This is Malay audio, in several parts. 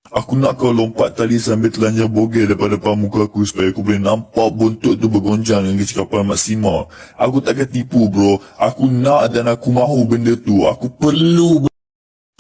Aku nak kau lompat tali sambil telanjang bogel daripada depan muka aku supaya aku boleh nampak buntut tu bergonjang dengan kecepatan maksimal. Aku takkan tipu bro. Aku nak dan aku mahu benda tu. Aku perlu.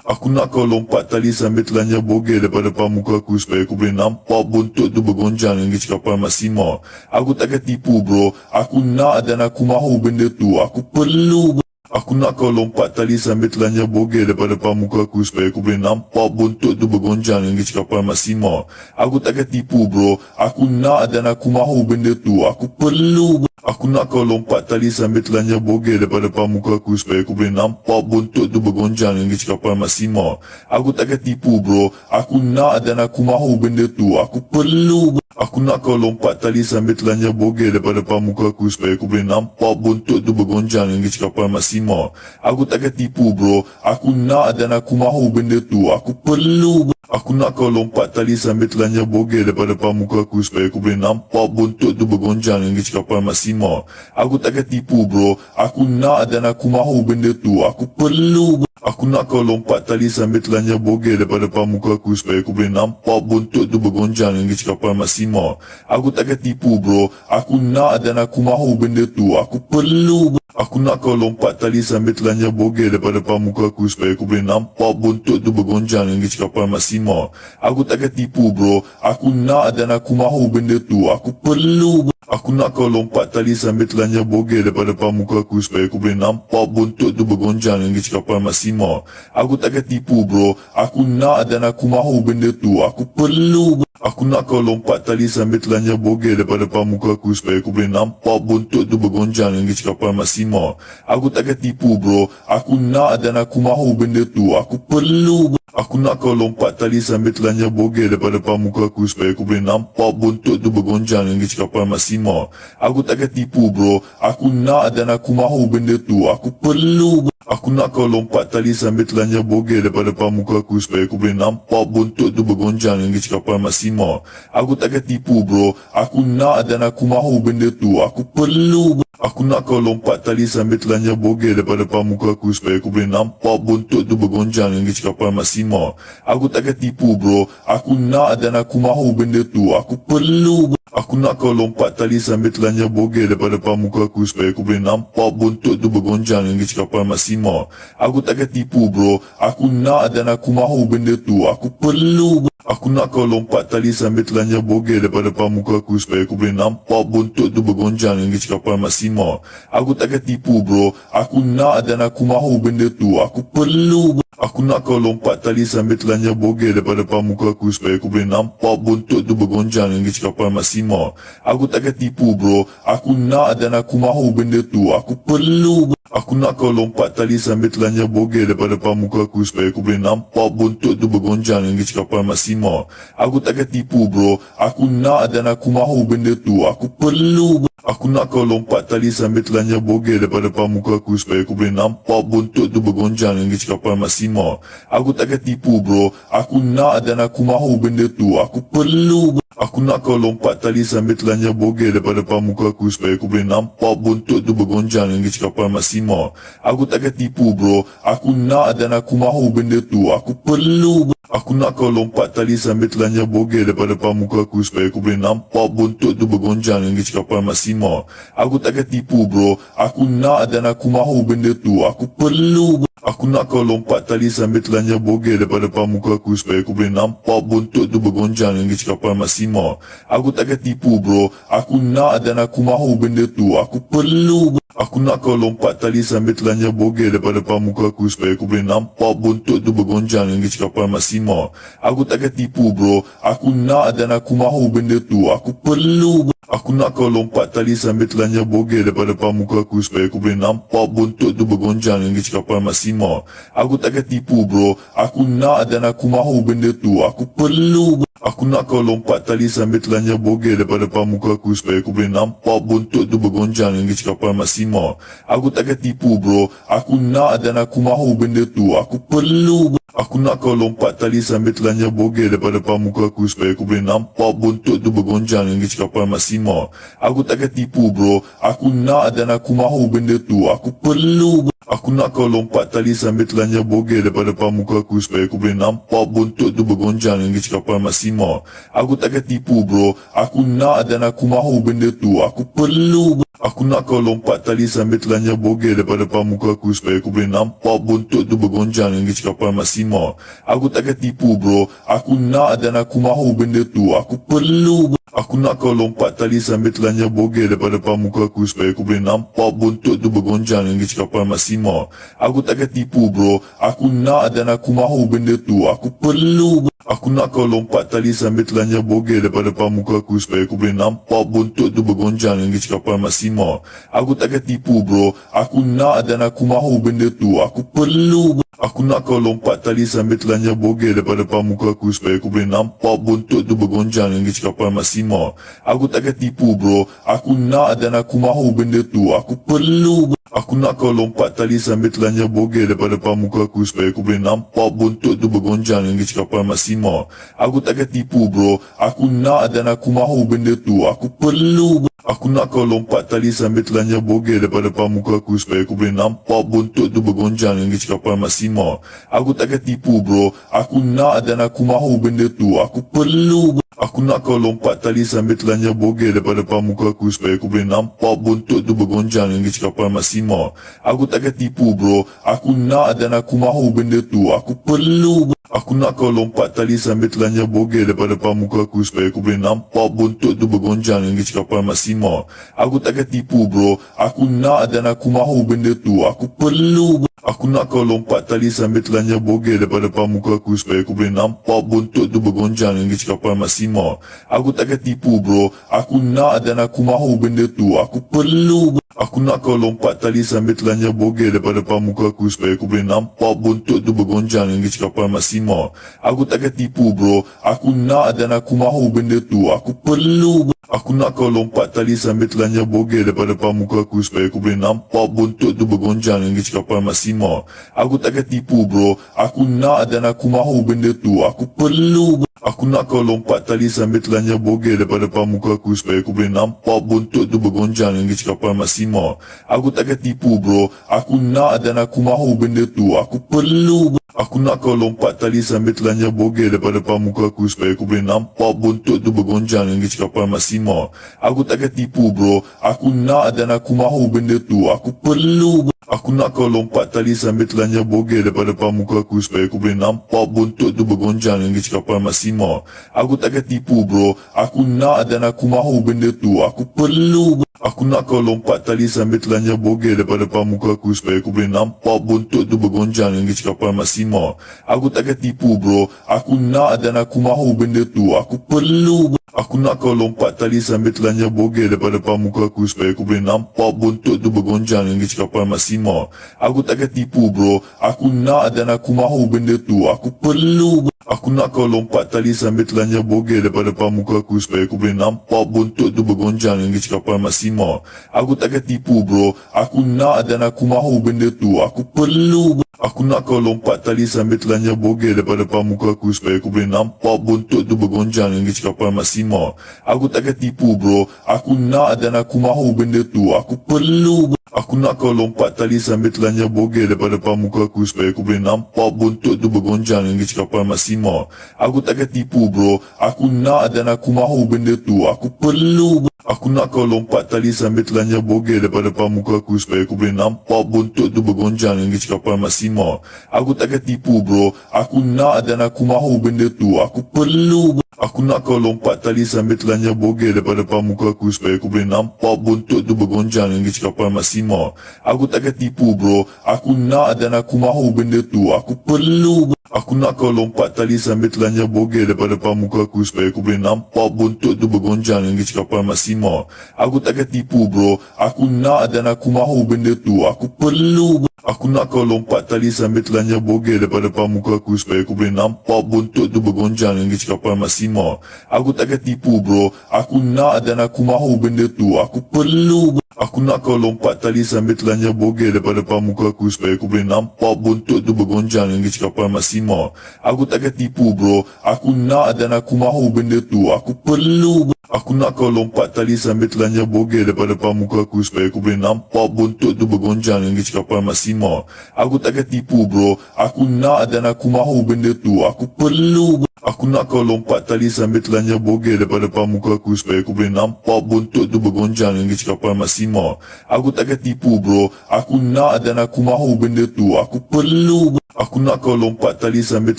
Aku nak kau lompat tali sambil telanjang bogel daripada depan muka aku supaya aku boleh nampak buntut tu bergonjang dengan kecepatan maksimal. Aku takkan tipu bro. Aku nak dan aku mahu benda tu. Aku perlu. Aku nak kau lompat tali sambil telanjang bogel daripada depan muka aku supaya aku boleh nampak buntut tu bergonjang dengan kecepatan maksimal. Aku takkan tipu bro. Aku nak dan aku mahu benda tu. Aku perlu. Aku nak kau lompat tali sambil telanjang bogel daripada depan muka aku supaya aku boleh nampak buntut tu bergonjang dengan kecepatan maksimal. Aku takkan tipu bro. Aku nak dan aku mahu benda tu. Aku perlu. Aku nak kau lompat tali sambil telanjang bogel daripada depan muka aku supaya aku boleh nampak buntut tu bergonjang dengan kecepatan maksimal. Aku takkan tipu bro. Aku nak dan aku mahu benda tu. Aku perlu. Aku nak kau lompat tali sambil telanjang bogel daripada depan muka aku supaya aku boleh nampak buntut tu bergonjang dengan kecepatan maksimal. Aku takkan tipu bro. Aku nak dan aku mahu benda tu. Aku perlu. Aku nak kau lompat tali sambil telanjang bogel daripada depan muka aku supaya aku boleh nampak buntut tu bergonjang dengan kecepatan maksimal. Aku takkan tipu bro. Aku nak dan aku mahu benda tu. Aku perlu. Aku nak kau lompat tali sambil telanjang bogel daripada depan muka aku supaya aku boleh nampak buntut tu bergonjang dengan kecepatan maksimal. Aku takkan tipu bro. Aku nak dan aku mahu benda tu. Aku perlu. Aku nak kau lompat tali sambil telanjang bogel daripada depan muka aku supaya aku boleh nampak buntut tu bergonjang dengan kecepatan maksimal. Aku takkan tipu bro. Aku nak dan aku mahu benda tu. Aku perlu. Aku nak kau lompat tali sambil telanjang bogel daripada depan muka aku supaya aku boleh nampak buntut tu bergonjang dengan kecepatan maksimal. Aku takkan tipu bro. Aku nak dan aku mahu benda tu. Aku perlu. Aku nak kau lompat tali sambil telanjang bogel daripada depan muka aku supaya aku boleh nampak buntut tu bergonjang dengan kecepatan maksimal. Aku takkan tipu bro. Aku nak dan aku mahu benda tu. Aku perlu. Aku nak kau lompat tali sambil telanjang bogel daripada depan muka aku supaya aku boleh nampak buntut tu bergonjang dengan kecepatan maksimal. Aku takkan tipu bro. Aku nak dan aku mahu benda tu. Aku perlu. Aku nak kau lompat tali sambil telanjang bogel daripada depan muka aku supaya aku boleh nampak buntut tu bergonjang dengan kecepatan maksimal. Aku takkan tipu bro. Aku nak dan aku mahu benda tu. Aku perlu. Aku nak kau lompat tali sambil telanjang bogel daripada depan muka aku supaya aku boleh nampak buntut tu bergonjang dengan kecepatan maksimal. Aku takkan tipu bro. Aku nak dan aku mahu benda tu. Aku perlu. Aku nak kau lompat tali sambil telanjang bogel daripada depan muka aku supaya aku boleh nampak buntut tu bergonjang dengan kecepatan maksimal. Aku takkan tipu bro. Aku nak dan aku mahu benda tu. Aku perlu. Aku nak kau lompat tali sambil telanjang bogel daripada depan muka aku supaya aku boleh nampak buntut tu bergonjang dengan kecepatan maksimal. Aku takkan tipu bro. Aku nak dan aku mahu benda tu. Aku perlu. Aku nak kau lompat tali sambil telanjang bogel daripada depan muka aku supaya aku boleh nampak buntut tu bergonjang dengan kecepatan maksimal. Aku takkan tipu bro. Aku nak dan aku mahu benda tu. Aku perlu. Aku nak kau lompat tali sambil telanjang bogel daripada depan muka aku supaya aku boleh nampak buntut tu bergonjang dengan kecepatan maksimal. Aku takkan tipu bro. Aku nak dan aku mahu benda tu. Aku perlu. Aku nak kau lompat tali sambil telanjang bogel daripada depan muka aku supaya aku boleh nampak buntut tu bergonjang dengan kecepatan maksimal. Aku takkan tipu bro. Aku nak dan aku mahu benda tu. Aku perlu. Aku nak kau lompat tali sambil telanjang bogel daripada depan muka aku supaya aku boleh nampak buntut tu bergonjang dengan kecepatan maksimal. Aku takkan tipu bro. Aku nak dan aku mahu benda tu. Aku perlu. Aku nak kau lompat tali sambil telanjang bogel daripada depan muka aku supaya aku boleh nampak buntut tu bergonjang dengan kecepatan maksimal. Aku takkan tipu bro. Aku nak dan aku mahu benda tu. Aku perlu. Aku nak kau lompat tali sambil telanjang bogel daripada depan muka aku supaya aku boleh nampak buntut tu bergonjang dengan kecepatan maksimal. Aku takkan tipu bro. Aku nak dan aku mahu benda tu. Aku perlu. Aku nak kau lompat tali sambil telanjang bogel daripada depan muka aku supaya aku boleh nampak buntut tu bergonjang dengan kecepatan maksimal. Aku takkan tipu bro. Aku nak dan aku mahu benda tu. Aku perlu. Aku nak kau lompat tali sambil telanjang bogel daripada depan muka aku supaya aku boleh nampak buntut tu bergonjang dengan kecepatan maksimal. Aku takkan tipu bro. Aku nak dan aku mahu benda tu. Aku perlu. Aku nak kau lompat tali sambil telanjang bogel daripada depan muka aku supaya aku boleh nampak buntut tu bergonjang dengan kecepatan maksimal. Aku takkan tipu bro. Aku nak dan aku mahu benda tu. Aku perlu. Aku nak kau lompat tali sambil telanjang bogel daripada depan muka aku supaya aku boleh nampak buntut tu bergonjang dengan kecepatan maksimal. Aku takkan tipu bro. Aku nak dan aku mahu benda tu. Aku perlu. Aku nak kau lompat tali sambil telanjang bogel daripada depan muka aku supaya aku boleh nampak buntut tu bergonjang dengan kecepatan maksimal. Aku takkan tipu bro. Aku nak dan aku mahu benda tu. Aku perlu. Aku nak kau lompat tali sambil telanjang bogel daripada depan muka aku supaya aku boleh nampak buntut tu bergonjang dengan kecepatan maksimal. Aku takkan tipu bro. Aku nak dan aku mahu benda tu. Aku perlu. Aku nak kau lompat tali sambil telanjang bogel daripada depan muka aku supaya aku boleh nampak buntut tu bergonjang dengan kecepatan maksimal. Aku takkan tipu bro. Aku nak dan aku mahu benda tu. Aku perlu. Aku nak kau lompat tali sambil telanjang bogel daripada depan muka aku supaya aku boleh nampak buntut tu bergonjang dengan kecepatan maksimal. Aku takkan tipu bro. Aku nak dan aku mahu benda tu. Aku perlu. Aku nak kau lompat tali sambil telanjang bogel daripada depan muka aku supaya aku boleh nampak buntut tu bergonjang dengan kecepatan maksimal. Aku takkan tipu bro. Aku nak dan aku mahu benda tu. Aku perlu. Aku nak kau lompat tali sambil telanjang bogel daripada depan muka aku supaya aku boleh nampak buntut tu bergonjang dengan kecepatan maksimal. Aku takkan tipu bro. Aku nak dan aku mahu benda tu. Aku perlu. Aku nak kau lompat tali sambil telanjang bogel daripada depan muka aku supaya aku boleh nampak buntut tu bergonjang dengan kecepatan maksimal. Aku takkan tipu bro. Aku nak dan aku mahu benda tu. Aku perlu. Aku nak kau lompat tali sambil telanjang bogel daripada depan muka aku supaya aku boleh nampak buntut tu bergonjang dengan kecepatan maksimal. Aku takkan tipu bro. Aku nak dan aku mahu benda tu. Aku perlu. Aku nak kau lompat tali sambil telanjang bogel daripada depan muka aku supaya aku boleh nampak buntut tu bergonjang dengan kecepatan maksimal. Aku takkan tipu bro. Aku nak dan aku mahu benda tu. Aku perlu. Aku nak kau lompat tali sambil telanjang bogel daripada depan muka aku supaya aku boleh nampak buntut tu bergonjang dengan kecepatan maksimal. Aku takkan tipu bro. Aku nak dan aku mahu benda tu. Aku perlu. Aku nak kau lompat tali sambil telanjang bogel daripada depan muka aku supaya aku boleh nampak buntut tu bergonjang dengan kecepatan maksimal. Aku takkan tipu bro. Aku nak dan aku mahu benda tu. Aku perlu. Aku nak kau lompat tali sambil telanjang bogel daripada depan muka aku supaya aku boleh nampak buntut tu bergonjang dengan kecepatan maksimal. Aku takkan tipu bro. Aku nak dan aku mahu benda tu. Aku perlu. Aku nak kau lompat tali sambil telanjang bogel daripada depan muka aku supaya aku boleh nampak buntut tu bergonjang dengan kecepatan maksimal. Aku takkan tipu bro. Aku nak dan aku mahu benda tu. Aku perlu. Aku nak kau lompat tali sambil telanjang bogel daripada depan muka aku supaya aku boleh nampak buntut tu bergonjang dengan kecepatan maksimal. Aku takkan tipu bro. Aku nak dan aku mahu benda tu. Aku perlu. Aku nak kau lompat tali sambil telanjang bogel daripada depan muka aku supaya aku boleh nampak buntut tu bergonjang dengan kecepatan maksimal. Aku takkan tipu bro. Aku nak dan aku mahu benda tu. Aku perlu. Aku nak kau lompat tali sambil telanjang bogel daripada depan muka aku supaya aku boleh nampak buntut tu bergonjang dengan kecepatan maksimal. Aku takkan tipu bro. Aku nak dan aku mahu benda tu. Aku perlu. Aku nak kau lompat tali sambil telanjang bogel daripada depan muka aku supaya aku boleh nampak buntut tu bergonjang dengan kecepatan maksimal. Aku takkan tipu bro. Aku nak dan aku mahu benda tu. Aku perlu. Aku nak kau lompat tali sambil telanjang bogel daripada depan muka aku supaya aku boleh nampak buntut tu bergonjang dengan kecepatan maksimal. Aku takkan tipu bro. Aku nak dan aku mahu benda tu. Aku perlu. Aku nak kau lompat tali sambil telanjang bogel daripada depan muka aku supaya aku boleh nampak buntut tu bergonjang dengan kecepatan maksimal. Aku takkan tipu bro. Aku nak dan aku mahu benda tu. Aku perlu. Aku nak kau lompat tali sambil telanjang bogel daripada depan muka aku supaya aku boleh nampak buntut tu bergonjang dengan kecepatan maksimal. Aku takkan tipu bro. Aku nak dan aku mahu benda tu. Aku perlu. Aku nak kau lompat tali sambil telanjang bogel daripada depan muka aku supaya aku boleh nampak buntut tu bergonjang dengan kecepatan maksimal. Aku takkan tipu bro. Aku nak dan aku mahu benda tu. Aku perlu. Aku nak kau lompat tali sambil telanjang bogel daripada depan muka aku supaya aku boleh nampak buntut tu bergonjang dengan kecepatan maksimal. Aku takkan tipu bro. Aku nak dan aku mahu benda tu. Aku perlu. Aku nak kau lompat tali sambil telanjang bogel daripada depan muka aku supaya aku boleh nampak buntut tu bergonjang dengan kecepatan maksimal. Aku takkan tipu bro. Aku nak dan aku mahu benda tu. Aku perlu. Aku nak kau lompat tali sambil telanjang bogel daripada depan muka aku supaya aku boleh nampak buntut tu bergonjang dengan kecepatan maksima. Aku takkan tipu bro. Aku nak dan aku mahu benda tu. Aku perlu. Aku nak kau lompat tali sambil telanjang bogel daripada depan muka aku supaya aku boleh nampak buntut tu bergonjang dengan kecepatan maksima. Aku takkan tipu bro. Aku nak dan aku mahu benda tu. Aku perlu. Aku nak kau lompat tali sambil telanjang bogel daripada depan muka aku supaya aku boleh nampak buntut tu bergonjang dengan kecepatan maksima. Aku takkan tipu bro. Aku nak dan aku mahu benda tu. Aku perlu. Aku nak kau lompat tali sambil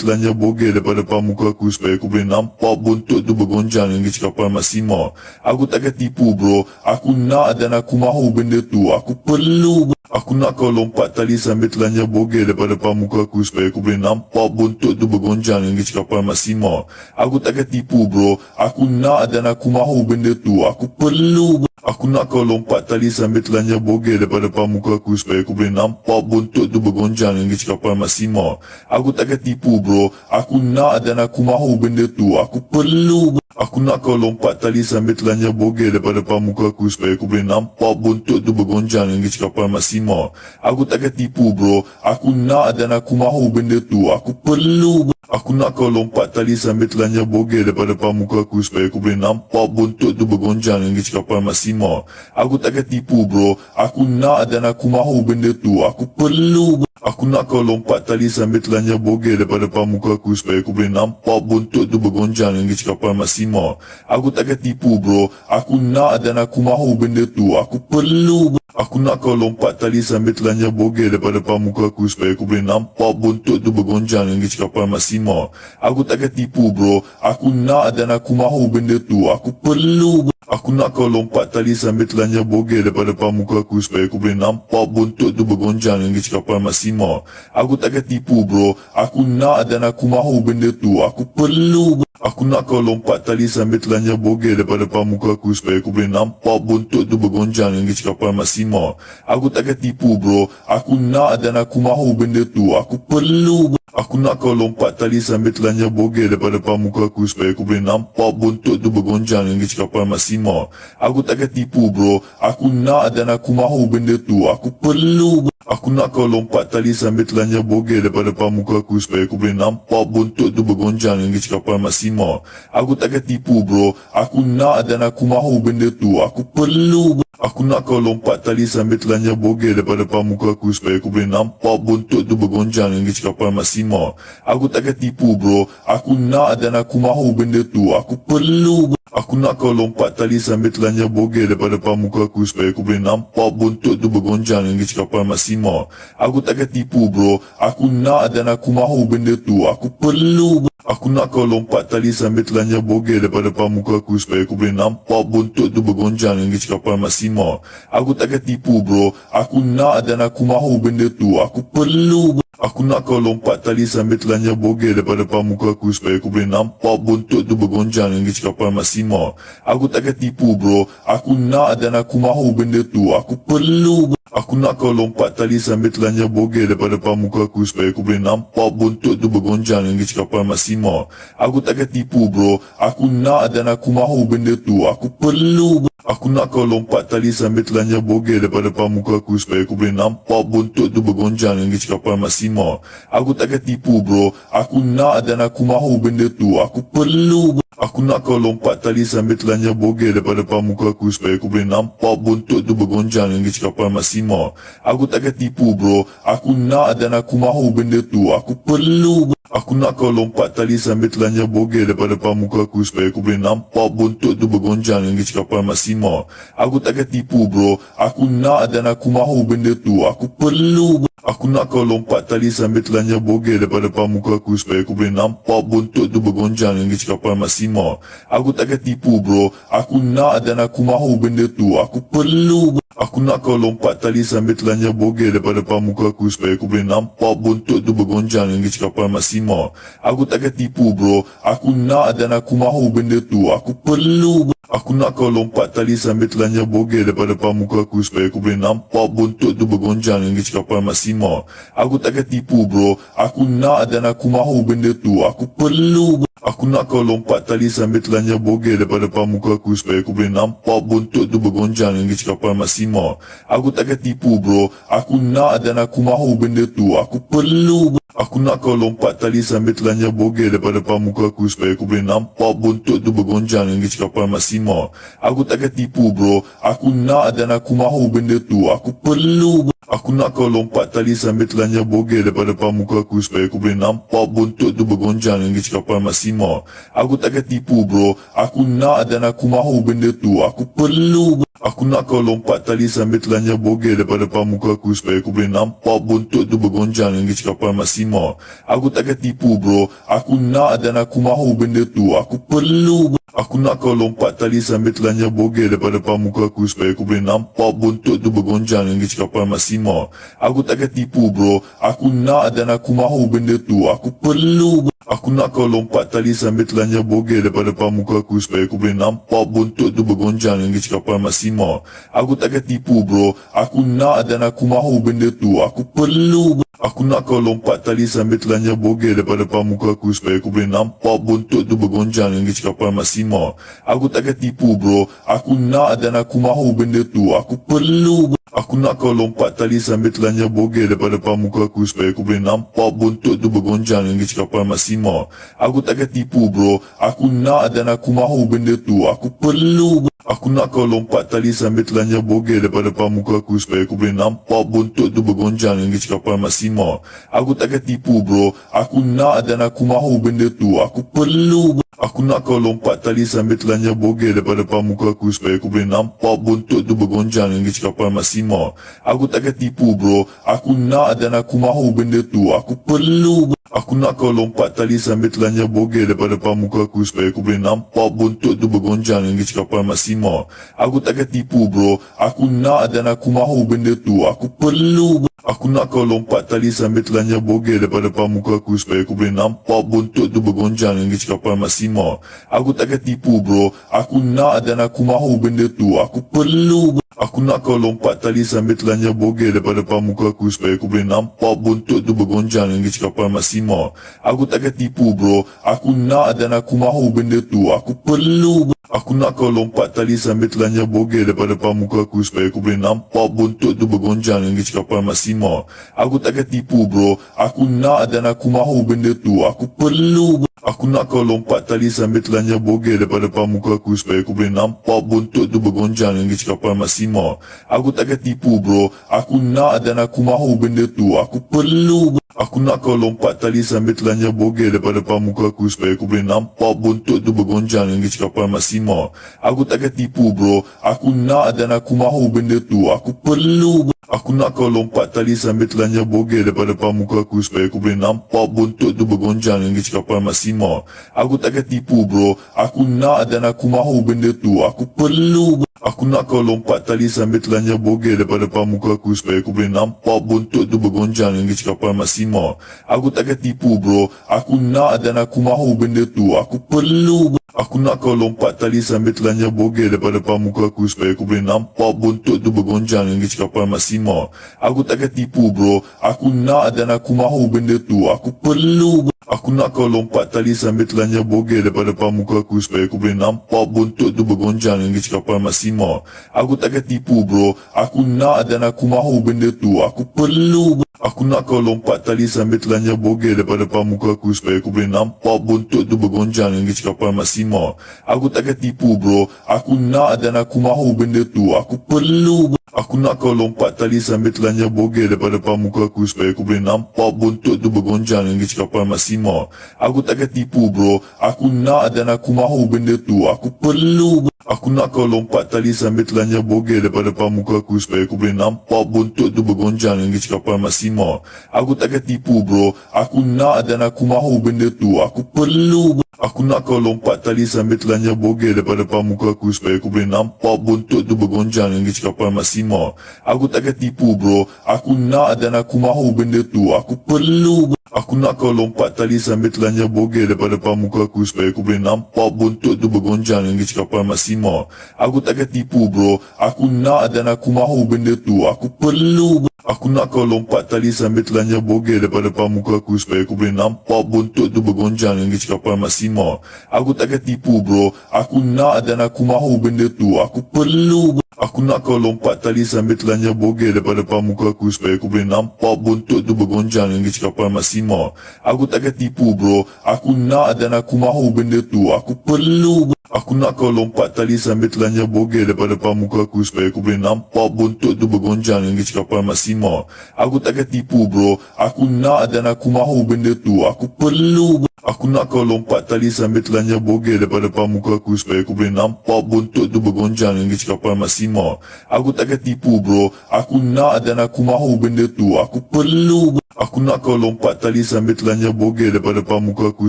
telanjang bogel daripada depan muka aku supaya aku boleh nampak buntut tu bergonjang dengan kecepatan maksima. Aku takkan tipu bro. Aku nak dan aku mahu benda tu. Aku perlu. Aku nak kau lompat tali sambil telanjang bogel daripada depan muka aku supaya aku boleh nampak buntut tu bergonjang dengan kecepatan maksima. Aku takkan tipu bro. Aku nak dan aku mahu benda tu. Aku perlu. Aku nak kau lompat tali sambil telanjang bogel daripada depan muka aku supaya aku boleh nampak buntut tu bergonjang dengan kecepatan maksima. Aku takkan tipu bro. Aku nak dan aku mahu benda tu. Aku perlu. Aku nak kau lompat tali sambil telanjang bogel daripada depan muka aku supaya aku boleh nampak buntut tu bergonjang dengan kecepatan maksima. Aku takkan tipu bro. Aku nak dan aku mahu benda tu. Aku perlu. Aku nak kau lompat tali sambil telanjang bogel daripada depan muka aku supaya aku boleh nampak buntut tu bergonjang dengan kecepatan maksima. Aku takkan tipu bro. Aku nak dan aku mahu benda tu. Aku perlu. Aku nak kau lompat tali sambil telanjang bogel daripada depan muka aku supaya aku boleh nampak buntut tu bergonjang dengan kecepatan maksima. Aku takkan tipu bro. Aku nak dan aku mahu benda tu. Aku perlu. Aku nak kau lompat tali sambil telanjang bogel daripada depan muka aku supaya aku boleh nampak buntut tu bergonjang dengan kecepatan maksima. Aku takkan tipu bro. Aku nak dan aku mahu benda tu. Aku perlu. Aku nak kau lompat tali sambil telanjang bogel daripada depan muka aku supaya aku boleh nampak buntut tu bergonjang dengan kecepatan maksima. Aku takkan tipu bro. Aku nak dan aku mahu benda tu. Aku perlu. Aku nak kau lompat tali sambil telanjang bogel daripada depan muka aku supaya aku boleh nampak buntut tu bergonjang dengan kecepatan maksima. Aku takkan tipu bro. Aku nak dan aku mahu benda tu. Aku perlu. Aku nak kau lompat tali sambil telanjang bogel daripada depan muka aku supaya aku boleh nampak buntut tu bergonjang dengan kecepatan maksima. Aku takkan tipu bro. Aku nak dan aku mahu benda tu. Aku perlu. Aku nak kau lompat tali sambil telanjang bogel daripada depan muka aku supaya aku boleh nampak buntut tu bergonjang dengan kecepatan maksima. Aku takkan tipu bro. Aku nak dan aku mahu benda tu. Aku perlu. Aku nak kau lompat tali sambil telanjang bogel daripada depan muka aku supaya aku boleh nampak buntut tu bergonjang dengan kecepatan maksima. Aku takkan tipu bro. Aku nak dan aku mahu benda tu. Aku perlu. Aku nak kau lompat tali sambil telanjang bogel daripada depan muka aku supaya aku boleh nampak buntut tu bergonjang dengan kecepatan maksima. Aku takkan tipu bro. Aku nak dan aku mahu benda tu. Aku perlu. Aku nak kau lompat tali sambil telanjang bogel daripada depan muka aku supaya aku boleh nampak buntut tu bergonjang dengan kecepatan maksima. Aku takkan tipu bro. Aku nak dan aku mahu benda tu. Aku perlu. Aku nak kau lompat tali sambil telanjang bogel daripada depan muka aku supaya aku boleh nampak buntut tu bergonjang dengan kecepatan maksima. Aku takkan tipu bro. Aku nak dan aku mahu benda tu. Aku perlu. Aku nak kau lompat tali sambil telanjang bogel daripada depan muka aku supaya aku boleh nampak buntut tu bergonjang dengan kecepatan maksima. Aku takkan tipu bro. Aku nak dan aku mahu benda tu. Aku perlu. Aku nak kau lompat tali sambil telanjang bogel daripada depan muka aku supaya aku boleh nampak buntut tu bergonjang dengan kecepatan maksima. Aku takkan tipu bro. Aku nak dan aku mahu benda tu. Aku perlu. Aku nak kau lompat tali sambil telanjang bogel daripada depan muka aku supaya aku boleh nampak buntut tu bergonjang dengan kecepatan maksima. Aku takkan tipu bro. Aku nak dan aku mahu benda tu. Aku perlu. Aku nak kau lompat tali sambil telanjang bogel daripada depan muka aku supaya aku boleh nampak buntut tu bergonjang dengan kecepatan maksima. Aku takkan tipu bro. Aku nak dan aku mahu benda tu. Aku perlu. Aku nak kau lompat tali sambil telanjang bogel daripada depan muka aku supaya aku boleh nampak buntut tu bergonjang dengan kecepatan maksima. Aku takkan tipu bro. Aku nak dan aku mahu benda tu. Aku perlu. Aku nak kau lompat tali sambil telanjang bogel daripada depan muka aku supaya aku boleh nampak buntut tu bergonjang dengan kecepatan maksima. Aku takkan tipu bro. Aku nak dan aku mahu benda tu. Aku perlu. Aku nak kau lompat tali sambil telanjang bogel daripada depan muka aku supaya aku boleh nampak buntut tu bergonjang dengan kecepatan maksima. Aku takkan tipu bro. Aku nak dan aku mahu benda tu. Aku perlu. Aku nak kau lompat tali sambil telanjang bogel daripada depan muka aku supaya aku boleh nampak buntut tu bergonjang dengan kecepatan maksima. Aku takkan tipu bro. Aku nak dan aku mahu benda tu. Aku perlu. Aku nak kau lompat tali sambil telanjang bogel daripada depan muka aku supaya aku boleh nampak buntut tu bergonjang dengan kecepatan maksima. Aku takkan tipu bro. Aku nak dan aku mahu benda tu. Aku perlu. Aku nak kau lompat tali sambil telanjang bogel daripada depan muka aku supaya aku boleh nampak buntut tu bergonjang dengan kecepatan maksima. Aku takkan tipu bro. Aku nak dan aku mahu benda tu. Aku perlu. Aku nak kau lompat tali sambil telanjang bogel daripada depan muka aku supaya aku boleh nampak buntut tu bergonjang dengan kecepatan maksima. Aku takkan tipu bro. Aku nak dan aku mahu benda tu. Aku perlu. Aku nak kau lompat tali sambil telanjang bogel daripada depan muka aku supaya aku boleh nampak buntut tu bergonjang dengan kecepatan maksima. Aku takkan tipu bro. Aku nak dan aku mahu benda tu. Aku perlu. Aku nak kau lompat tali sambil telanjang bogel daripada depan muka aku supaya aku boleh nampak buntut tu bergonjang dengan kecepatan maksima. Aku takkan tipu bro. Aku nak dan aku mahu benda tu. Aku perlu. Aku nak kau lompat tali sambil telanjang bogel daripada depan muka aku supaya aku boleh nampak buntut tu bergonjang dengan kecepatan maksima. Aku takkan tipu bro. Aku nak dan aku mahu benda tu. Aku perlu. Aku nak kau lompat tali sambil telanjang bogel daripada depan muka aku supaya aku boleh nampak buntut tu bergonjang dengan kecepatan maksima. Aku takkan tipu bro. Aku nak dan aku mahu benda tu. Aku perlu. Aku nak kau lompat tali sambil telanjang bogel daripada depan muka aku supaya aku boleh nampak buntut tu bergonjang dengan kecepatan maksima. Aku takkan tipu bro. Aku nak dan aku mahu benda tu. Aku perlu. Aku nak kau lompat tali sambil telanjang bogel daripada depan muka aku supaya aku boleh nampak buntut tu bergonjang dengan kecepatan maksima. Aku takkan tipu bro. Aku nak dan aku mahu benda tu. Aku perlu. Aku nak kau lompat tali sambil telanjang bogel daripada depan muka aku supaya aku boleh nampak buntut tu bergonjang dengan kecepatan maksima. Aku takkan tipu bro. Aku nak dan aku mahu benda tu. Aku perlu. Aku nak kau lompat tali sambil telanjang bogel daripada depan muka aku supaya aku boleh nampak buntut tu bergonjang dengan kecepatan maksima. Aku takkan tipu bro. Aku nak dan aku mahu benda tu. Aku perlu. Aku nak kau lompat tali sambil telanjang bogel daripada depan muka aku supaya aku boleh nampak buntut tu bergonjang dengan kecepatan maksima. Aku takkan tipu bro. Aku nak dan aku mahu benda tu. Aku perlu. Aku nak kau lompat tali sambil telanjang bogel daripada depan muka aku supaya aku boleh nampak buntut tu bergonjang dengan kecepatan maksima. Aku takkan tipu bro. Aku nak dan aku mahu benda tu. Aku perlu. Aku nak kau lompat tali sambil telanjang bogel daripada depan muka aku supaya aku boleh nampak buntut tu bergonjang dengan kecepatan maksima. Aku takkan tipu bro. Aku nak dan aku mahu benda tu. Aku perlu. Aku nak kau lompat tali sambil telanjang bogel daripada depan muka aku supaya aku boleh nampak buntut tu bergonjang dengan kecepatan maksima. Aku takkan tipu bro. Aku nak dan aku mahu benda tu. Aku perlu. Aku nak kau lompat tali sambil telanjang bogel daripada depan muka aku supaya aku boleh nampak buntut tu bergonjang dengan kecepatan maksima. Aku takkan tipu bro. Aku nak dan aku mahu benda tu. Aku perlu. Aku nak kau lompat tali sambil telanjang bogel daripada depan muka aku supaya aku boleh nampak buntut tu bergonjang dengan kecepatan maksima. Aku takkan tipu bro. Aku nak dan aku mahu benda tu. Aku perlu. Aku nak kau lompat tali sambil telanjang bogel daripada depan muka aku supaya aku boleh nampak buntut tu bergonjang dengan kecepatan maksima. Aku takkan tipu bro. Aku nak dan aku mahu benda tu. Aku perlu. Aku nak kau lompat tali sambil telanjang bogel daripada depan muka aku supaya aku boleh nampak buntut tu bergonjang dengan kecepatan maksima. Aku takkan tipu bro. Aku nak dan aku mahu benda tu. Aku perlu. Aku nak kau lompat tali sambil telanjang bogel daripada depan muka aku supaya aku boleh nampak buntut tu bergonjang dengan kecepatan maksima. Aku takkan tipu bro. Aku nak dan aku mahu benda tu. Aku perlu. Aku nak kau lompat tali sambil telanjang bogel daripada depan muka aku supaya aku boleh nampak buntut tu bergonjang dengan kecepatan maksima. Aku takkan tipu bro. Aku nak dan aku mahu benda tu. Aku perlu. Aku nak kau lompat tali sambil telanjang bogel daripada depan muka aku supaya aku boleh nampak buntut tu bergonjang dengan kecepatan maksima. Aku takkan tipu bro. Aku nak dan aku mahu benda tu. Aku perlu. Aku nak kau lompat tali sambil telanjang bogel daripada depan muka aku supaya aku boleh nampak buntut tu bergonjang dengan kecepatan maksima. Aku takkan tipu bro. Aku nak dan aku mahu benda tu. Aku perlu. Aku nak kau lompat tali sambil telanjang bogel daripada depan muka aku supaya aku boleh nampak bontot tu bergonjang dengan kecepatan maksimal. Aku takkan tipu bro. Aku nak dan aku mahu benda tu. Aku perlu bro. Aku nak kau lompat tali sambil telanjang bogel daripada depan muka aku supaya aku boleh nampak bontot tu bergonjang dengan kecepatan maksimal. Aku takkan tipu bro. Aku nak dan aku mahu benda tu. Aku perlu bro. Aku nak kau lompat tali sambil telanjang bogel daripada depan muka aku supaya aku boleh nampak bontot tu bergonjang dengan kecepatan maksimal. Aku takkan tipu bro. Aku nak dan aku mahu benda tu. Aku perlu bro. Aku nak kau lompat tali sambil telanjang bogel daripada depan muka aku supaya aku boleh nampak bontot tu bergonjang dengan kecepatan maksimal. Aku takkan tipu bro. Aku nak dan aku mahu benda tu. Aku perlu bro. Aku nak kau lompat tali sambil telanjang bogel daripada depan muka aku supaya aku boleh nampak bontot tu bergonjang dengan kecepatan maksimal. Aku takkan tipu bro. Aku nak dan aku mahu benda tu. Aku perlu bro. Aku nak kau lompat tali sambil telanjang bogel daripada depan muka aku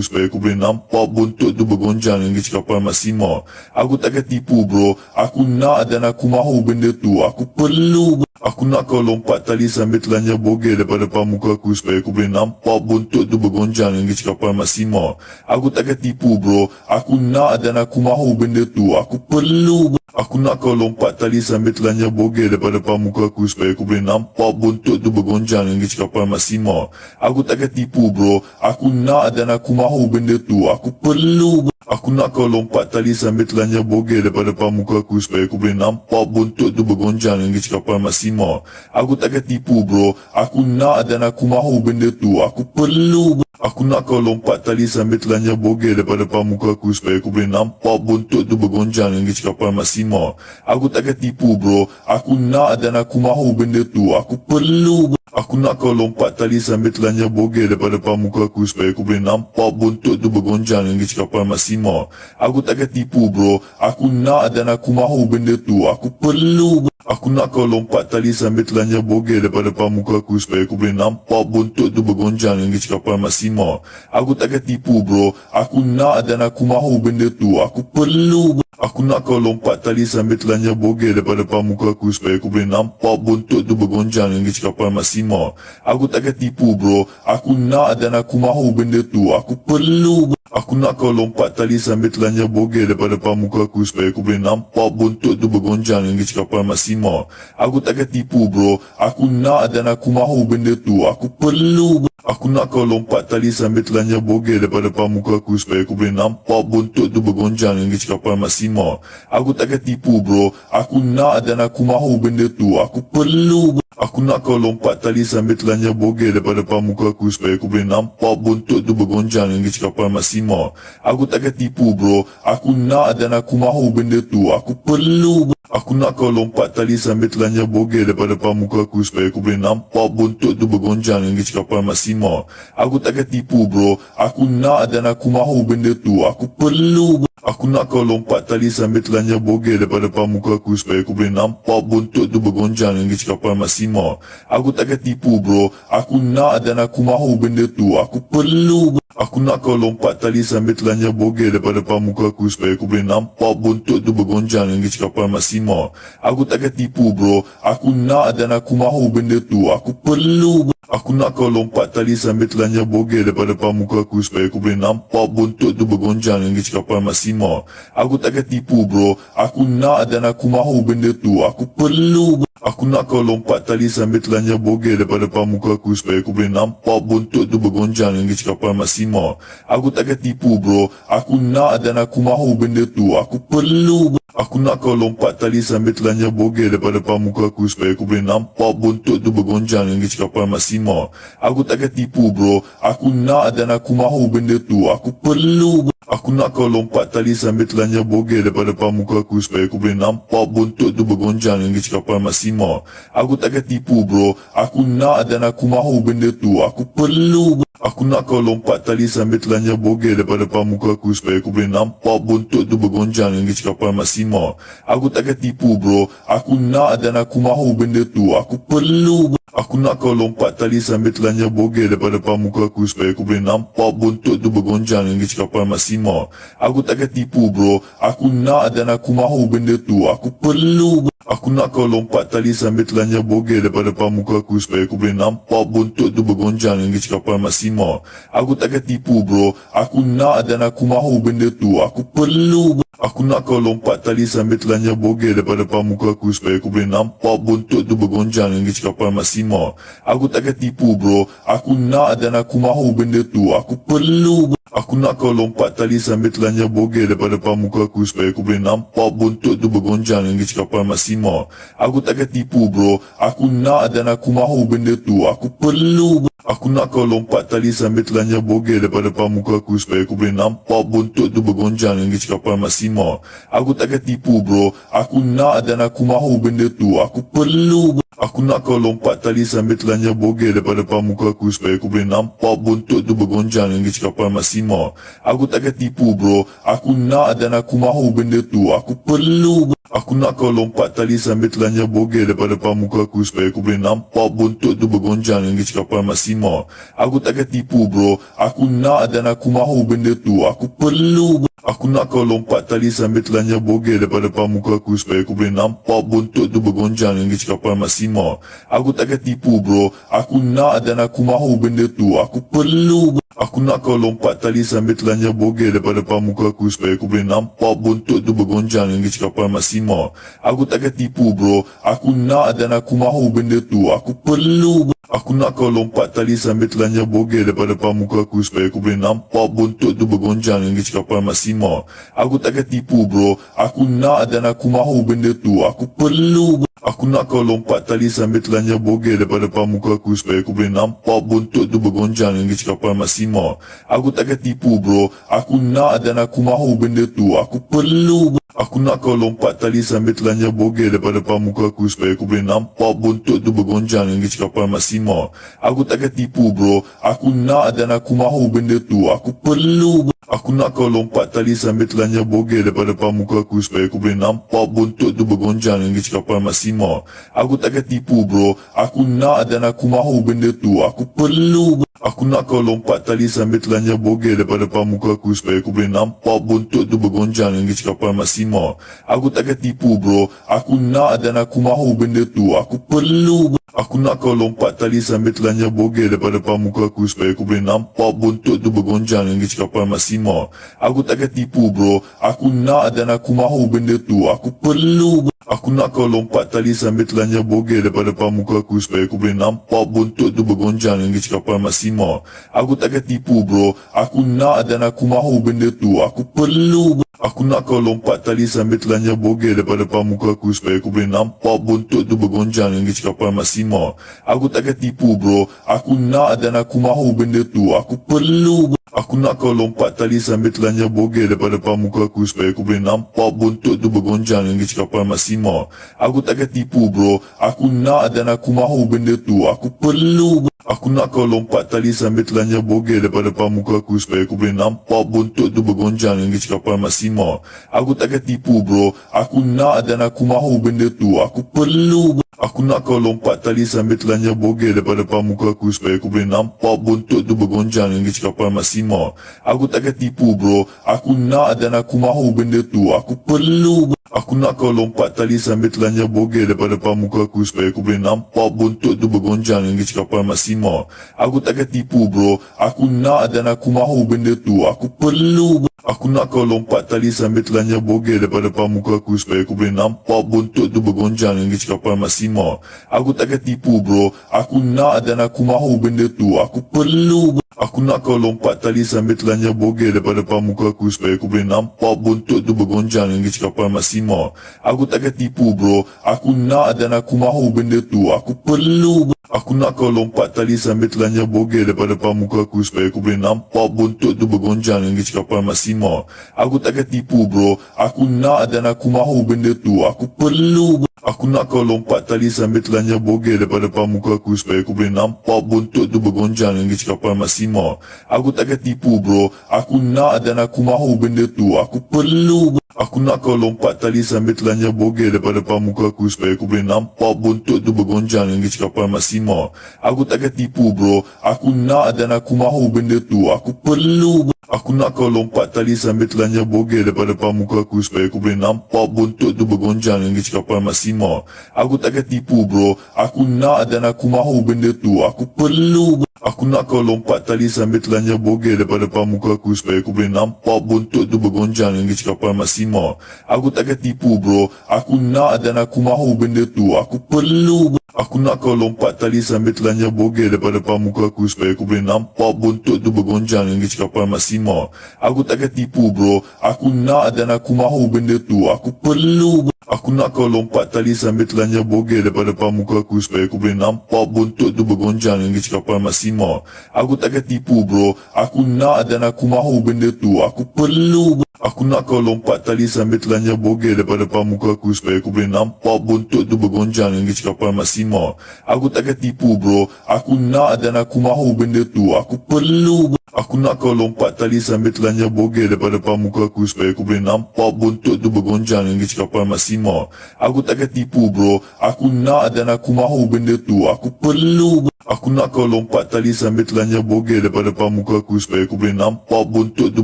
supaya aku boleh nampak bontot tu bergonjang dengan kecepatan maksimal. Aku takkan tipu bro. Aku nak dan aku mahu benda tu. Aku perlu bro. Aku nak kau lompat tali sambil telanjang bogel daripada depan muka aku supaya aku boleh nampak bontot tu bergonjang dengan kecepatan maksimal. Aku takkan tipu bro. Aku nak dan aku mahu benda tu. Aku perlu bro. Aku nak kau lompat tali sambil telanjang bogel daripada depan muka aku supaya aku boleh nampak bontot tu bergonjang dengan kecepatan maksimal. Aku takkan tipu bro. Aku nak dan aku mahu benda tu. Aku perlu bro. Aku nak kau lompat tali sambil telanjang bogel daripada depan muka aku supaya aku boleh nampak bontot tu bergonjang dengan kecepatan maksimal. Aku takkan tipu bro. Aku nak dan aku mahu benda tu. Aku perlu bro. Aku nak kau lompat tali sambil telanjang bogel daripada depan muka aku supaya aku boleh nampak bontot tu bergonjang dengan kecepatan maksimal. Aku takkan tipu bro. Aku nak dan aku mahu benda tu. Aku perlu bro. Aku nak kau lompat tali sambil telanjang bogel daripada depan muka aku supaya aku boleh nampak bontot tu bergonjang dengan kecepatan maksimal. Aku takkan tipu bro. Aku nak dan aku mahu benda tu. Aku perlu bro. Aku nak kau lompat tali sambil telanjang bogel daripada depan muka aku supaya aku boleh nampak bontot tu bergonjang dengan kecepatan maksimal. Aku takkan tipu bro. Aku nak dan aku mahu benda tu. Aku perlu bro. Aku nak kau lompat tali sambil telanjang bogel daripada depan muka aku supaya aku boleh nampak bontot tu bergonjang dengan kecepatan maksimal. Aku takkan tipu bro. Aku nak dan aku mahu benda tu. Aku perlu bro. Aku nak kau lompat tali sambil telanjang bogel daripada depan muka aku supaya aku boleh nampak bontot tu bergonjang dengan kecepatan maksimal. Aku takkan tipu bro. Aku nak dan aku mahu benda tu. Aku perlu bro. Aku nak kau lompat tali sambil telanjang bogel daripada depan muka aku supaya aku boleh nampak bontot tu bergonjang dengan kecepatan maksimal. Aku takkan tipu bro. Aku nak dan aku mahu benda tu. Aku perlu bro. Aku nak kau lompat tali sambil telanjang bogel daripada depan muka aku supaya aku boleh nampak bontot tu bergonjang dengan kecepatan maksimal. Aku takkan tipu bro. Aku nak dan aku mahu benda tu. Aku perlu bro. Aku nak kau lompat tali sambil telanjang bogel daripada depan muka aku supaya aku boleh nampak bontot tu bergonjang dengan kecepatan maksimal. Aku takkan tipu bro. Aku nak dan aku mahu benda tu. Aku perlu bro. Aku nak kau lompat tali sambil telanjang bogel daripada depan muka aku supaya aku boleh nampak bontot tu bergonjang dengan kecepatan maksimal. Aku takkan tipu bro. Aku nak dan aku mahu benda tu. Aku perlu bro. Aku nak kau lompat tali sambil telanjang bogel daripada depan muka aku supaya aku boleh nampak bontot tu bergonjang dengan kecepatan maksimal. Aku takkan tipu bro. Aku nak dan aku mahu benda tu. Aku perlu bro. Aku nak kau lompat tali sambil telanjang bogel daripada depan muka aku supaya aku boleh nampak bontot tu bergonjang dengan kecepatan maksimal. Aku takkan tipu bro. Aku nak dan aku mahu benda tu. Aku perlu bro. Aku nak kau lompat tali sambil telanjang bogel daripada depan muka aku supaya aku boleh nampak bontot tu bergonjang dengan kecepatan maksimal. Aku takkan tipu bro. Aku nak dan aku mahu benda tu. Aku perlu bro. Aku nak kau lompat tali sambil telanjang bogel daripada depan muka aku supaya aku boleh nampak bontot tu bergonjang dengan kecepatan maksimal. Aku takkan tipu bro. Aku nak dan aku mahu benda tu. Aku perlu bro. Aku nak kau lompat tali sambil telanjang bogel daripada depan muka aku supaya aku boleh nampak bontot tu bergonjang dengan kecepatan maksimal. Aku takkan tipu bro. Aku nak dan aku mahu benda tu. Aku perlu bro. Aku nak kau lompat tali sambil telanjang bogel daripada depan muka aku supaya aku boleh nampak bontot tu bergonjang dengan kecepatan maksimal. Aku takkan tipu bro. Aku nak dan aku mahu benda tu. Aku perlu bro. Aku nak kau lompat tali sambil telanjang bogel daripada depan muka aku supaya aku boleh nampak buntut tu bergonjang dengan kecekapan maksimal. Aku takkan tipu bro. Aku nak dan aku mahu benda tu. Aku perlu. Aku nak kau lompat tali sambil telanjang bogel daripada depan muka aku supaya aku boleh nampak buntut tu bergonjang dengan kecekapan maksimal. Aku takkan tipu bro. Aku nak dan aku mahu benda tu. Aku perlu. Aku nak kau lompat tali sambil telanjang bogel daripada depan muka aku supaya aku boleh nampak buntut tu bergonjang dengan kecekapan maksimal. Aku takkan tipu bro. Aku nak dan aku mahu benda tu. Aku perlu. Aku nak kau lompat tali sambil telanjang bogel daripada depan muka aku supaya aku boleh nampak buntut tu bergonjang dengan kecekapan maksimal. Aku takkan tipu bro. Aku nak dan aku mahu benda tu. Aku perlu. Aku nak kau lompat tali sambil telanjang bogel daripada depan muka aku supaya aku boleh nampak buntut tu bergonjang dengan kecekapan maksimal. Aku takkan tipu bro. Aku nak dan aku mahu benda tu. Aku perlu. Aku nak kau lompat tali sambil telanjang bogel daripada depan muka aku supaya aku boleh nampak buntut tu bergonjang dengan kecekapan maksimal. Aku takkan tipu bro. Aku nak dan aku mahu benda tu. Aku perlu. Aku nak kau lompat tali sambil telanjang bogel daripada depan muka aku supaya aku boleh nampak buntut tu bergonjang dengan kecekapan maksimal. Aku takkan tipu bro. Aku nak dan aku mahu benda tu. Aku perlu. Aku nak kau lompat tali sambil telanjang bogel daripada depan muka aku supaya aku boleh nampak buntut tu bergonjang dengan kecekapan maksimal. Aku takkan tipu bro. Aku nak dan aku mahu benda tu. Aku perlu. Aku nak kau lompat tali sambil telanjang bogel daripada depan muka aku supaya aku boleh nampak buntut tu bergonjang dengan kecekapan maksimal. Aku takkan tipu bro. Aku nak dan aku mahu benda tu. Aku perlu. Aku nak kau lompat tali sambil telanjang bogel daripada depan muka aku supaya aku boleh nampak buntut tu bergonjang dengan kecekapan maksimal. Aku takkan tipu bro. Aku nak dan aku mahu benda tu. Aku perlu. Aku nak kau lompat tali sambil telanjang bogel daripada depan muka aku supaya aku boleh nampak buntut tu bergonjang dengan kecekapan maksimal. Aku takkan tipu bro. Aku nak dan aku mahu benda tu. Aku perlu. Aku nak kau lompat tali sambil telanjang bogel daripada depan muka aku supaya aku boleh nampak buntut tu bergonjang dengan kecekapan maksimal. Aku takkan tipu bro. Aku nak dan aku mahu benda tu. Aku perlu. Aku nak kau lompat tali sambil telanjang bogel daripada depan muka aku supaya aku boleh nampak buntut tu bergonjang dengan kecekapan maksimal. Aku takkan tipu bro. Aku nak dan aku mahu benda tu. Aku perlu. Aku nak kau lompat tali sambil telanjang bogel daripada depan muka aku supaya aku boleh nampak buntut tu bergonjang dengan kecekapan maksimal. Aku takkan tipu bro. Aku nak dan aku mahu benda tu. Aku perlu. Aku nak kau lompat tali sambil telanjang bogel daripada depan muka aku supaya aku boleh nampak buntut tu bergonjang dengan kecekapan maksimal. Aku takkan tipu bro. Aku nak dan aku mahu benda tu. Aku perlu. Aku nak kau lompat tali sambil telanjang bogel daripada depan muka aku supaya aku boleh nampak buntut tu bergonjang dengan kecekapan maksimal. Aku takkan tipu bro. Aku nak dan aku mahu benda tu. Aku perlu. Aku nak kau lompat tali sambil telanjang bogel daripada depan muka aku supaya aku boleh nampak buntut tu bergonjang dengan kecekapan maksimal. Aku takkan tipu bro. Aku nak dan aku mahu benda tu. Aku perlu. Aku nak kau lompat tali sambil telanjang bogel daripada depan muka aku supaya aku boleh nampak buntut tu bergonjang dengan kecekapan maksimal. Aku takkan tipu bro. Aku nak dan aku mahu benda tu. Aku perlu. Aku nak kau lompat tali sambil telanjang bogel daripada depan muka aku supaya aku boleh nampak buntut tu bergonjang dengan kecekapan maksimal. Aku takkan tipu bro. Aku nak dan aku mahu benda tu. Aku perlu. Aku nak kau lompat tali sambil telanjang bogel daripada depan muka aku supaya aku boleh nampak buntut tu bergonjang dengan kecekapan maksimal. Aku takkan tipu bro. Aku nak dan aku mahu benda tu. Aku perlu. Aku nak kau lompat tali sambil telanjang bogel daripada depan muka aku supaya aku boleh nampak buntut tu bergonjang dengan kecekapan maksimal. Aku takkan tipu bro. Aku nak dan aku mahu benda tu. Aku perlu. Aku nak kau lompat tali sambil telanjang bogel daripada depan muka aku supaya aku boleh nampak buntut tu bergonjang dengan kecekapan maksimal. Aku takkan tipu bro. Aku nak dan aku mahu benda tu. Aku perlu. Aku nak kau lompat tali sambil telanjang bogel daripada depan muka aku supaya aku boleh nampak buntut tu bergonjang dengan kecekapan maksimal. Aku takkan tipu bro. Aku nak dan aku mahu benda tu. Aku perlu. Aku nak kau lompat tali sambil telanjang bogel daripada depan muka aku supaya aku boleh nampak buntut tu bergonjang dengan kecekapan maksimal. Aku takkan tipu bro. Aku nak dan aku mahu benda tu. Aku perlu. Aku nak kau lompat tali sambil telanjang bogel daripada depan muka aku supaya aku boleh nampak buntut tu bergonjang dengan kecekapan maksimal. Aku takkan tipu bro. Aku nak dan aku mahu benda tu. Aku perlu. Aku nak kau lompat tali sambil telanjang bogel daripada pamuka aku supaya aku boleh nampak buntut tu bergonjang dengan kecekapan maksimal. Aku takkan tipu bro. Aku nak dan aku mahu benda tu. Aku perlu bro. Aku nak kau lompat tali sambil telanjang bogel daripada pamuka aku supaya aku boleh nampak buntut tu bergonjang dengan kecekapan maksimal. Aku takkan tipu bro. Aku nak dan aku mahu benda tu. Aku perlu bro. Aku nak kau lompat tali sambil telanjang bogel daripada pamuka aku supaya aku boleh nampak buntut tu bergonjang dengan kecekapan maksimal. Aku takkan tipu bro. Aku nak dan aku mahu benda tu. Aku perlu bro. Aku nak kau lompat tali sambil telanjang bogel daripada pamuka aku supaya aku boleh nampak buntut tu bergonjang dengan kecekapan maksimal. Aku takkan tipu bro. Aku nak dan aku mahu benda tu. Aku perlu bro. Aku nak kau lompat tali sambil telanjang bogel daripada pamuka aku supaya aku boleh nampak buntut tu bergonjang dengan kecekapan maksimal. Aku takkan tipu bro. Aku nak dan aku mahu benda tu. Aku perlu bro. Aku nak kau lompat tali sambil telanjang bogel daripada pamuka aku supaya aku boleh nampak buntut tu bergonjang dengan kecekapan maksimal. Aku takkan tipu bro. Aku nak dan aku mahu benda tu. Aku perlu bro. Aku nak kau lompat tali sambil telanjang bogel daripada pamuka aku supaya aku boleh nampak buntut tu bergonjang dengan kecekapan maksimal. Aku takkan tipu bro. Aku nak dan aku mahu benda tu. Aku perlu bro. Aku nak kau lompat tali sambil telanjang bogel daripada pamuka aku supaya aku boleh nampak buntut tu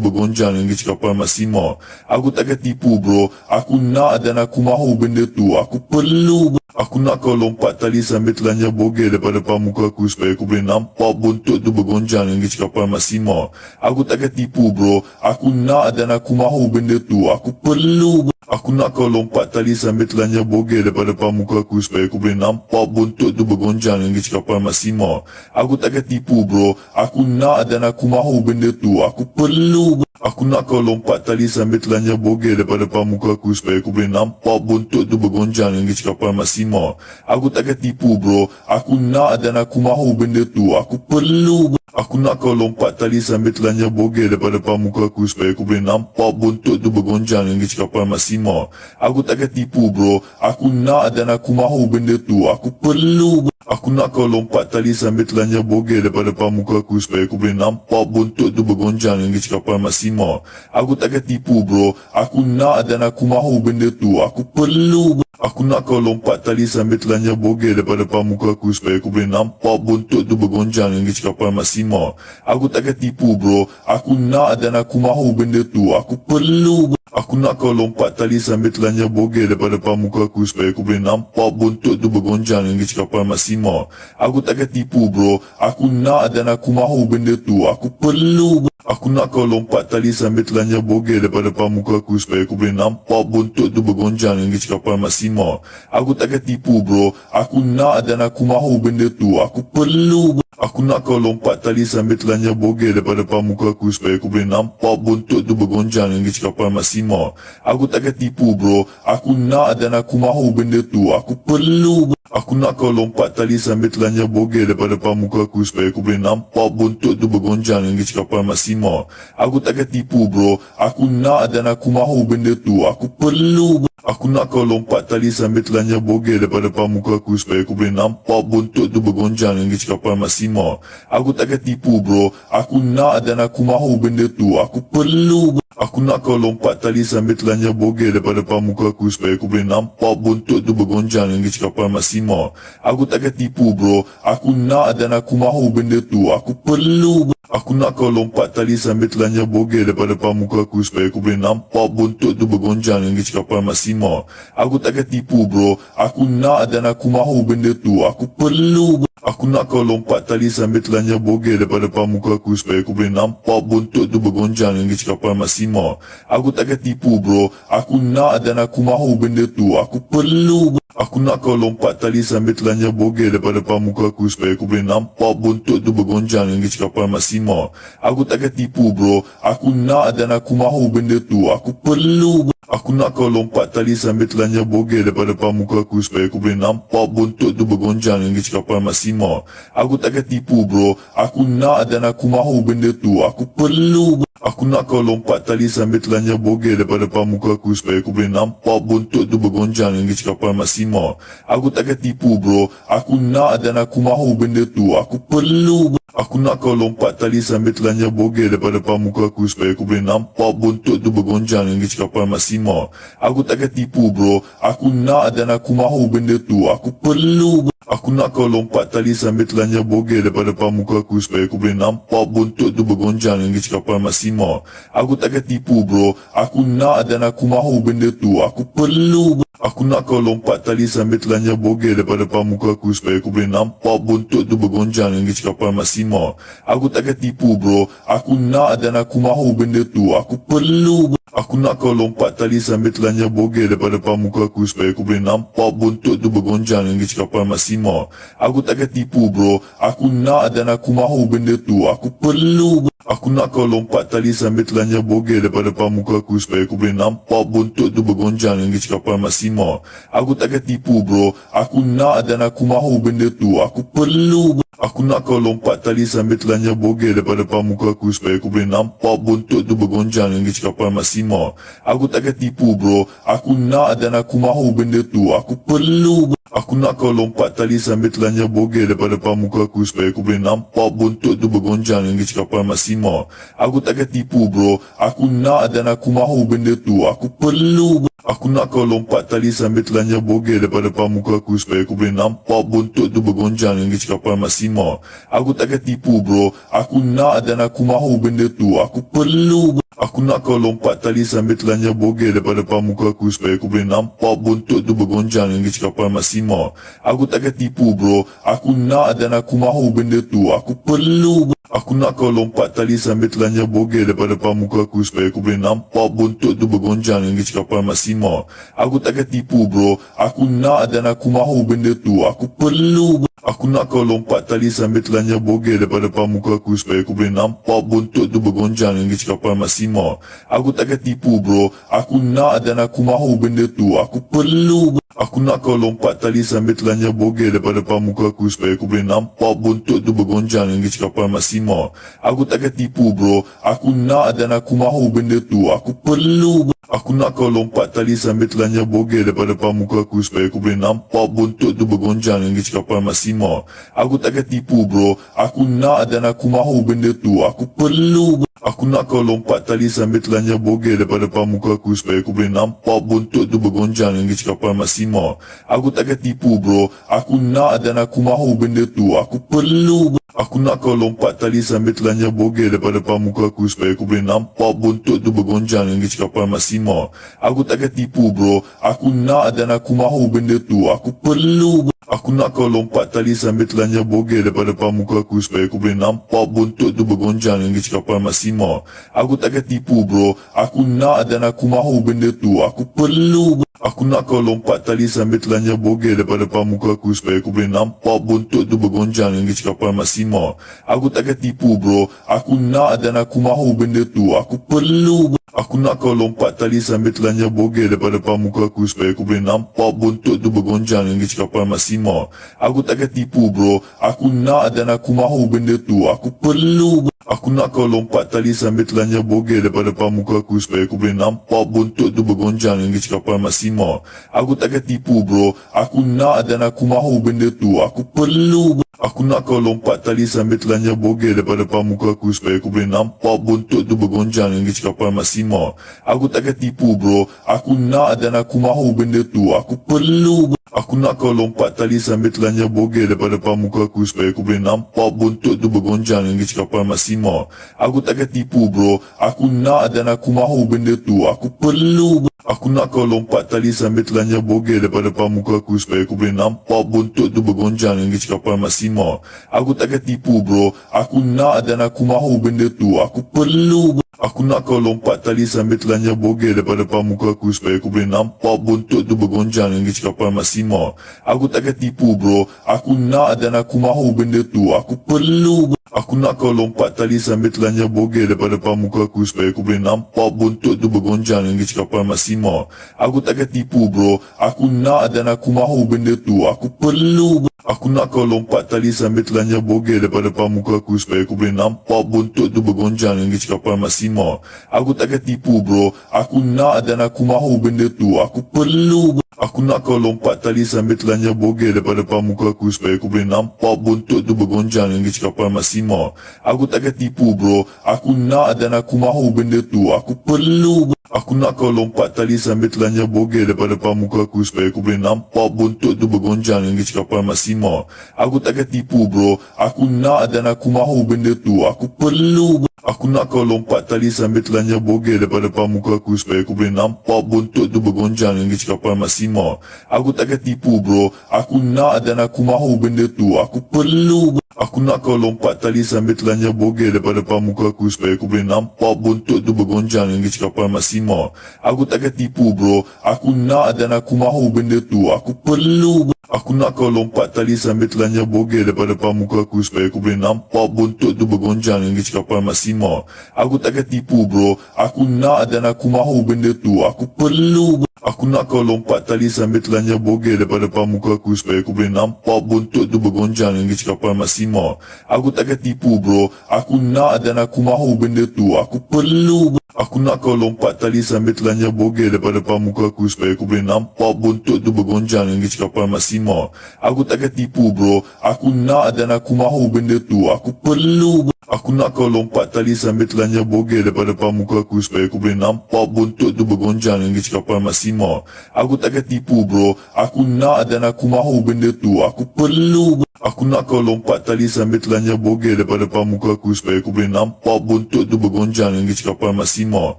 bergonjang dengan kecekapan maksimal. Aku takkan tipu bro. Aku nak dan aku mahu benda tu. Aku perlu bro. Aku nak kau lompat tali sambil telanjang bogel daripada pamuka aku supaya aku boleh nampak buntut tu bergonjang dengan kecekapan maksimal. Aku takkan tipu bro. Aku nak dan aku mahu benda tu. Aku perlu bro. Aku nak kau lompat tali sambil telanjang bogel daripada pamuka aku supaya aku boleh nampak buntut tu bergonjang dengan kecekapan maksimal. Aku takkan tipu bro. Aku nak dan aku mahu benda tu. Aku perlu bro. Aku nak kau lompat tali sambil telanjang bogel daripada pamuka aku supaya aku boleh nampak buntut tu bergonjang dengan kecekapan maksimal. Aku takkan tipu bro. Aku nak dan aku mahu benda tu. Aku perlu bro. Aku nak kau lompat tali sambil telanjang bogel daripada pamuka aku supaya aku boleh nampak buntut tu bergonjang dengan kecekapan maksimal. Aku takkan tipu bro. Aku nak dan aku mahu benda tu. Aku perlu bro. Aku nak kau lompat tali sambil telanjang bogel daripada pamuka aku supaya aku boleh nampak buntut tu bergonjang dengan kecekapan maksimal. Aku takkan tipu bro. Aku nak dan aku mahu benda tu. Aku perlu bro. Aku nak kau lompat tali sambil telanjang bogel daripada pamuka aku supaya aku boleh nampak buntut tu bergonjang dengan kecekapan maksimal. Aku takkan tipu bro. Aku nak dan aku mahu benda tu. Aku perlu bro. Aku nak kau lompat tali sambil telanjang bogel daripada pamuka aku supaya aku boleh nampak buntut tu bergonjang dengan kecekapan maksimal. Aku takkan tipu bro. Aku nak dan aku mahu benda tu. Aku perlu bro. Aku nak kau lompat tali sambil telanjang bogel daripada pamuka aku supaya aku boleh nampak buntut tu bergonjang dengan kecekapan maksimal. Aku takkan tipu bro. Aku nak dan aku mahu benda tu. Aku perlu bro. Aku nak kau lompat tali sambil telanjang bogel daripada pamuka aku supaya aku boleh nampak buntut tu bergonjang dengan kecekapan maksimal. Aku takkan tipu bro. Aku nak dan aku mahu benda tu. Aku perlu bro. Aku nak kau lompat tali sambil telanjang bogel daripada pamuka aku supaya aku boleh nampak buntut tu bergonjang dengan kecekapan maksimal. Aku takkan tipu bro. Aku nak dan aku mahu benda tu. Aku perlu bro. Aku nak kau lompat tali sambil telanjang bogel daripada pamuka aku supaya aku boleh nampak buntut tu bergonjang dengan kecekapan maksimal. Aku takkan tipu bro. Aku nak dan aku mahu benda tu. Aku perlu bro. Aku nak kau lompat tali sambil telanjang bogel daripada pamuka aku supaya aku boleh nampak buntut tu bergonjang dengan kecekapan maksimal. Aku takkan tipu bro. Aku nak dan aku mahu benda tu. Aku perlu bro. Aku nak kau lompat tali sambil telanjang bogel daripada pamuka aku supaya aku boleh nampak buntut tu bergonjang dengan kecekapan maksimal. Aku takkan tipu bro. Aku nak dan aku mahu benda tu. Aku perlu bro. Aku nak kau lompat tali sambil telanjang bogel daripada pamuka aku supaya aku boleh nampak buntut tu bergonjang dengan kecekapan maksimal. Aku takkan tipu bro. Aku nak dan aku mahu benda tu. Aku perlu bro. Aku nak kau lompat tali sambil telanjang bogel daripada pamuka aku supaya aku boleh nampak buntut tu bergonjang dengan kecekapan maksimal. Aku takkan tipu bro. Aku nak dan aku mahu benda tu. Aku perlu bro. Aku nak kau lompat tali sambil telanjang bogel daripada pamuka aku supaya aku boleh nampak buntut tu bergonjang dengan kecekapan maksimal. Aku takkan tipu bro. Aku nak dan aku mahu benda tu. Aku perlu bro. Aku nak kau lompat tali sambil telanjang bogel daripada depan muka aku supaya aku boleh nampak buntut tu bergonjang dengan kecepatan maksimal. Aku takkan tipu bro. Aku nak dan aku mahu benda tu. Aku perlu bro. Aku nak kau lompat tali sambil telanjang bogel daripada depan muka aku supaya aku boleh nampak buntut tu bergonjang dengan kecepatan maksimal. Aku takkan tipu bro. Aku nak dan aku mahu benda tu. Aku perlu bro. Aku nak kau lompat tali sambil telanjang bogel daripada depan muka aku supaya aku boleh nampak buntut tu bergonjang dengan kecepatan maksimal. Aku takkan tipu bro. Aku nak dan aku mahu benda tu. Aku perlu bro. Aku nak kau lompat tali sambil telanjang bogel daripada depan muka aku supaya aku boleh nampak buntut tu bergonjang dengan kecepatan maksimal. Aku takkan tipu bro. Aku nak dan aku mahu benda tu. Aku perlu bro. Aku nak kau lompat tali sambil telanjang bogel daripada depan muka aku supaya aku boleh nampak buntut tu bergonjang dengan kecepatan maksimal. Aku takkan tipu bro. Aku nak dan aku mahu benda tu. Aku perlu bro. Aku nak kau lompat tali sambil telanjang bogel daripada depan muka aku supaya aku boleh nampak buntut tu bergonjang dengan kecepatan maksimal. Aku takkan tipu bro. Aku nak dan aku mahu benda tu. Aku perlu bro. Aku nak kau lompat tali sambil telanjang bogel daripada depan muka aku supaya aku boleh nampak buntut tu bergonjang dengan kecepatan maksimal. Aku takkan tipu bro. Aku nak dan aku mahu benda tu. Aku perlu bro. Aku nak kau lompat tali sambil telanjang bogel daripada depan muka aku supaya aku boleh nampak buntut tu bergonjang dengan kecepatan maksimal. Aku takkan tipu bro. Aku nak dan aku mahu benda tu. Aku perlu bro. Aku nak kau lompat tali sambil telanjang bogel daripada depan muka aku supaya aku boleh nampak buntut tu bergonjang dengan kecepatan maksimal. Aku takkan tipu bro. Aku nak dan aku mahu benda tu. Aku perlu bro. Aku nak kau lompat tali sambil telanjang bogel daripada depan muka aku supaya aku boleh nampak buntut tu bergonjang dengan kecepatan maksimal. Aku takkan tipu bro. Aku nak dan aku mahu benda tu. Aku perlu bro. Aku nak kau lompat tali sambil telanjang bogel daripada depan muka aku supaya aku boleh nampak buntut tu bergonjang dengan kecepatan maksimal. Aku takkan tipu bro. Aku nak dan aku mahu benda tu. Aku perlu bro. Aku nak kau lompat tali sambil telanjang bogel daripada depan muka aku supaya aku boleh nampak buntut tu bergonjang dengan kecepatan maksimal. Aku takkan tipu bro. Aku nak dan aku mahu benda tu. Aku perlu bro. Aku nak kau lompat tali sambil telanjang bogel daripada depan muka aku supaya aku boleh nampak buntut tu bergonjang dengan kecepatan maksimal. Aku takkan tipu bro. Aku nak dan aku mahu benda tu. Aku perlu bro. Aku nak kau lompat tali sambil telanjang bogel daripada depan muka aku supaya aku boleh nampak buntut tu bergonjang dengan kecepatan maksimal. Aku takkan tipu bro. Aku nak dan aku mahu benda tu. Aku perlu bro. Aku nak kau lompat tali sambil telanjang bogel daripada depan muka aku supaya aku boleh nampak buntut tu bergonjang dengan kecepatan maksimal. Aku takkan tipu bro. Aku nak dan aku mahu benda tu. Aku perlu bro. Aku nak kau lompat tali sambil telanjang bogel daripada depan muka aku supaya aku boleh nampak buntut tu bergonjang dengan kecepatan maksimal. Aku takkan tipu bro. Aku nak dan aku mahu benda tu. Aku perlu bro. Aku nak kau lompat tali sambil telanjang bogel daripada depan muka aku supaya aku boleh nampak buntut tu bergonjang dengan kecepatan maksimal. Aku takkan tipu bro. Aku nak dan aku mahu benda tu. Aku perlu bro. Aku nak kau lompat tali sambil telanjang bogel daripada depan muka aku supaya aku boleh nampak buntut tu bergonjang dengan kecepatan maksimal. Aku takkan tipu bro. Aku nak dan aku mahu benda tu. Aku perlu bro. Aku nak kau lompat tali sambil telanjang bogel daripada depan muka aku supaya aku boleh nampak buntut tu bergonjang dengan kecepatan maksimal. Aku takkan tipu bro. Aku nak dan aku mahu benda tu. Aku perlu bro. Aku nak kau lompat tali sambil telanjang bogel daripada depan muka aku supaya aku boleh nampak buntut tu bergonjang dengan kecepatan maksimal. Aku takkan tipu bro. Aku nak dan aku mahu benda tu. Aku perlu bro. Aku nak kau lompat tali sambil telanjang bogel daripada depan muka aku supaya aku boleh nampak buntut tu bergonjang dengan kecepatan maksimal. Aku takkan tipu bro. Aku nak dan aku mahu benda tu. Aku perlu bro. Aku nak kau lompat tali sambil telanjang bogel daripada depan muka aku supaya aku boleh nampak buntut tu bergonjang dengan kecepatan maksimal. Aku takkan tipu bro. Aku nak dan aku mahu benda tu. Aku perlu bro. Aku nak kau lompat tali sambil telanjang bogel daripada depan muka aku supaya aku boleh nampak buntut tu bergonjang dengan kecepatan maksimal. Aku takkan tipu bro. Aku nak dan aku mahu benda tu. Aku perlu bro. Aku nak kau lompat tali sambil telanjang bogel daripada depan muka aku supaya aku boleh nampak buntut tu bergonjang dengan kecepatan maksimal. Aku takkan tipu bro. Aku nak dan aku mahu benda tu. Aku perlu bro. Aku Aku nak kau lompat tali sambil telannya bogel daripada pamuka aku supaya aku boleh nampak buntut tu bergonjang dengan kapal maksimal. Aku takkan tipu bro. Aku nak dan aku mahu benda tu. Aku perlu bro. Aku nak kau lompat tali sambil telannya bogel daripada pamuka aku supaya aku boleh nampak buntut tu bergonjang dengan kapal maksimal. Aku takkan tipu bro. Aku nak dan aku mahu benda tu. Aku perlu bro. Aku nak kau lompat tali sambil telannya bogel daripada pamuka aku supaya aku boleh nampak buntut tu bergonjang dengan kapal maksimal. Aku takkan tipu bro. Aku nak dan aku mahu benda tu. Aku perlu bro. Aku nak kau lompat tali sambil telannya bogel daripada pamuka aku supaya aku boleh nampak buntut tu bergonjang dengan kapal maksimal. Aku takkan tipu bro. Aku nak dan aku mahu benda tu. Aku perlu bro. Aku nak kau lompat tali sambil telannya bogel daripada pamuka aku supaya aku boleh nampak buntut tu bergonjang dengan kapal maksimal. Aku takkan tipu bro. Aku nak dan aku mahu benda tu. Aku perlu bro. Aku nak kau lompat tali sambil telannya bogel daripada pamuka aku supaya aku boleh nampak buntut tu bergonjang dengan kapal maksimal. Aku takkan tipu bro. Aku nak dan aku mahu benda tu. Aku perlu bro. Aku nak kau lompat tali sambil telannya bogel daripada pamuka aku supaya aku boleh nampak buntut tu bergonjang dengan kapal maksimal. Aku takkan tipu bro. Aku nak dan aku mahu benda tu. Aku perlu bro. Aku nak kau lompat tali sambil telannya bogel daripada pamuka aku supaya aku boleh nampak buntut tu bergonjang dengan kapal maksimal. Aku takkan tipu bro. Aku nak dan aku mahu benda tu. Aku perlu bro. Aku nak kau lompat tali sambil telannya bogel daripada pamuka aku supaya aku boleh nampak buntut tu bergonjang dengan kapal maksimal. Aku takkan tipu bro. Aku nak dan aku mahu benda tu. Aku perlu bro. Aku nak kau lompat tali sambil telannya bogel daripada pamuka aku supaya aku boleh nampak buntut tu bergonjang dengan kapal maksimal. Aku takkan tipu bro. Aku nak dan aku mahu benda tu. Aku perlu bro. Aku nak kau lompat tali sambil telannya bogel daripada pamuka aku supaya aku boleh nampak buntut tu bergonjang dengan kapal maksimal.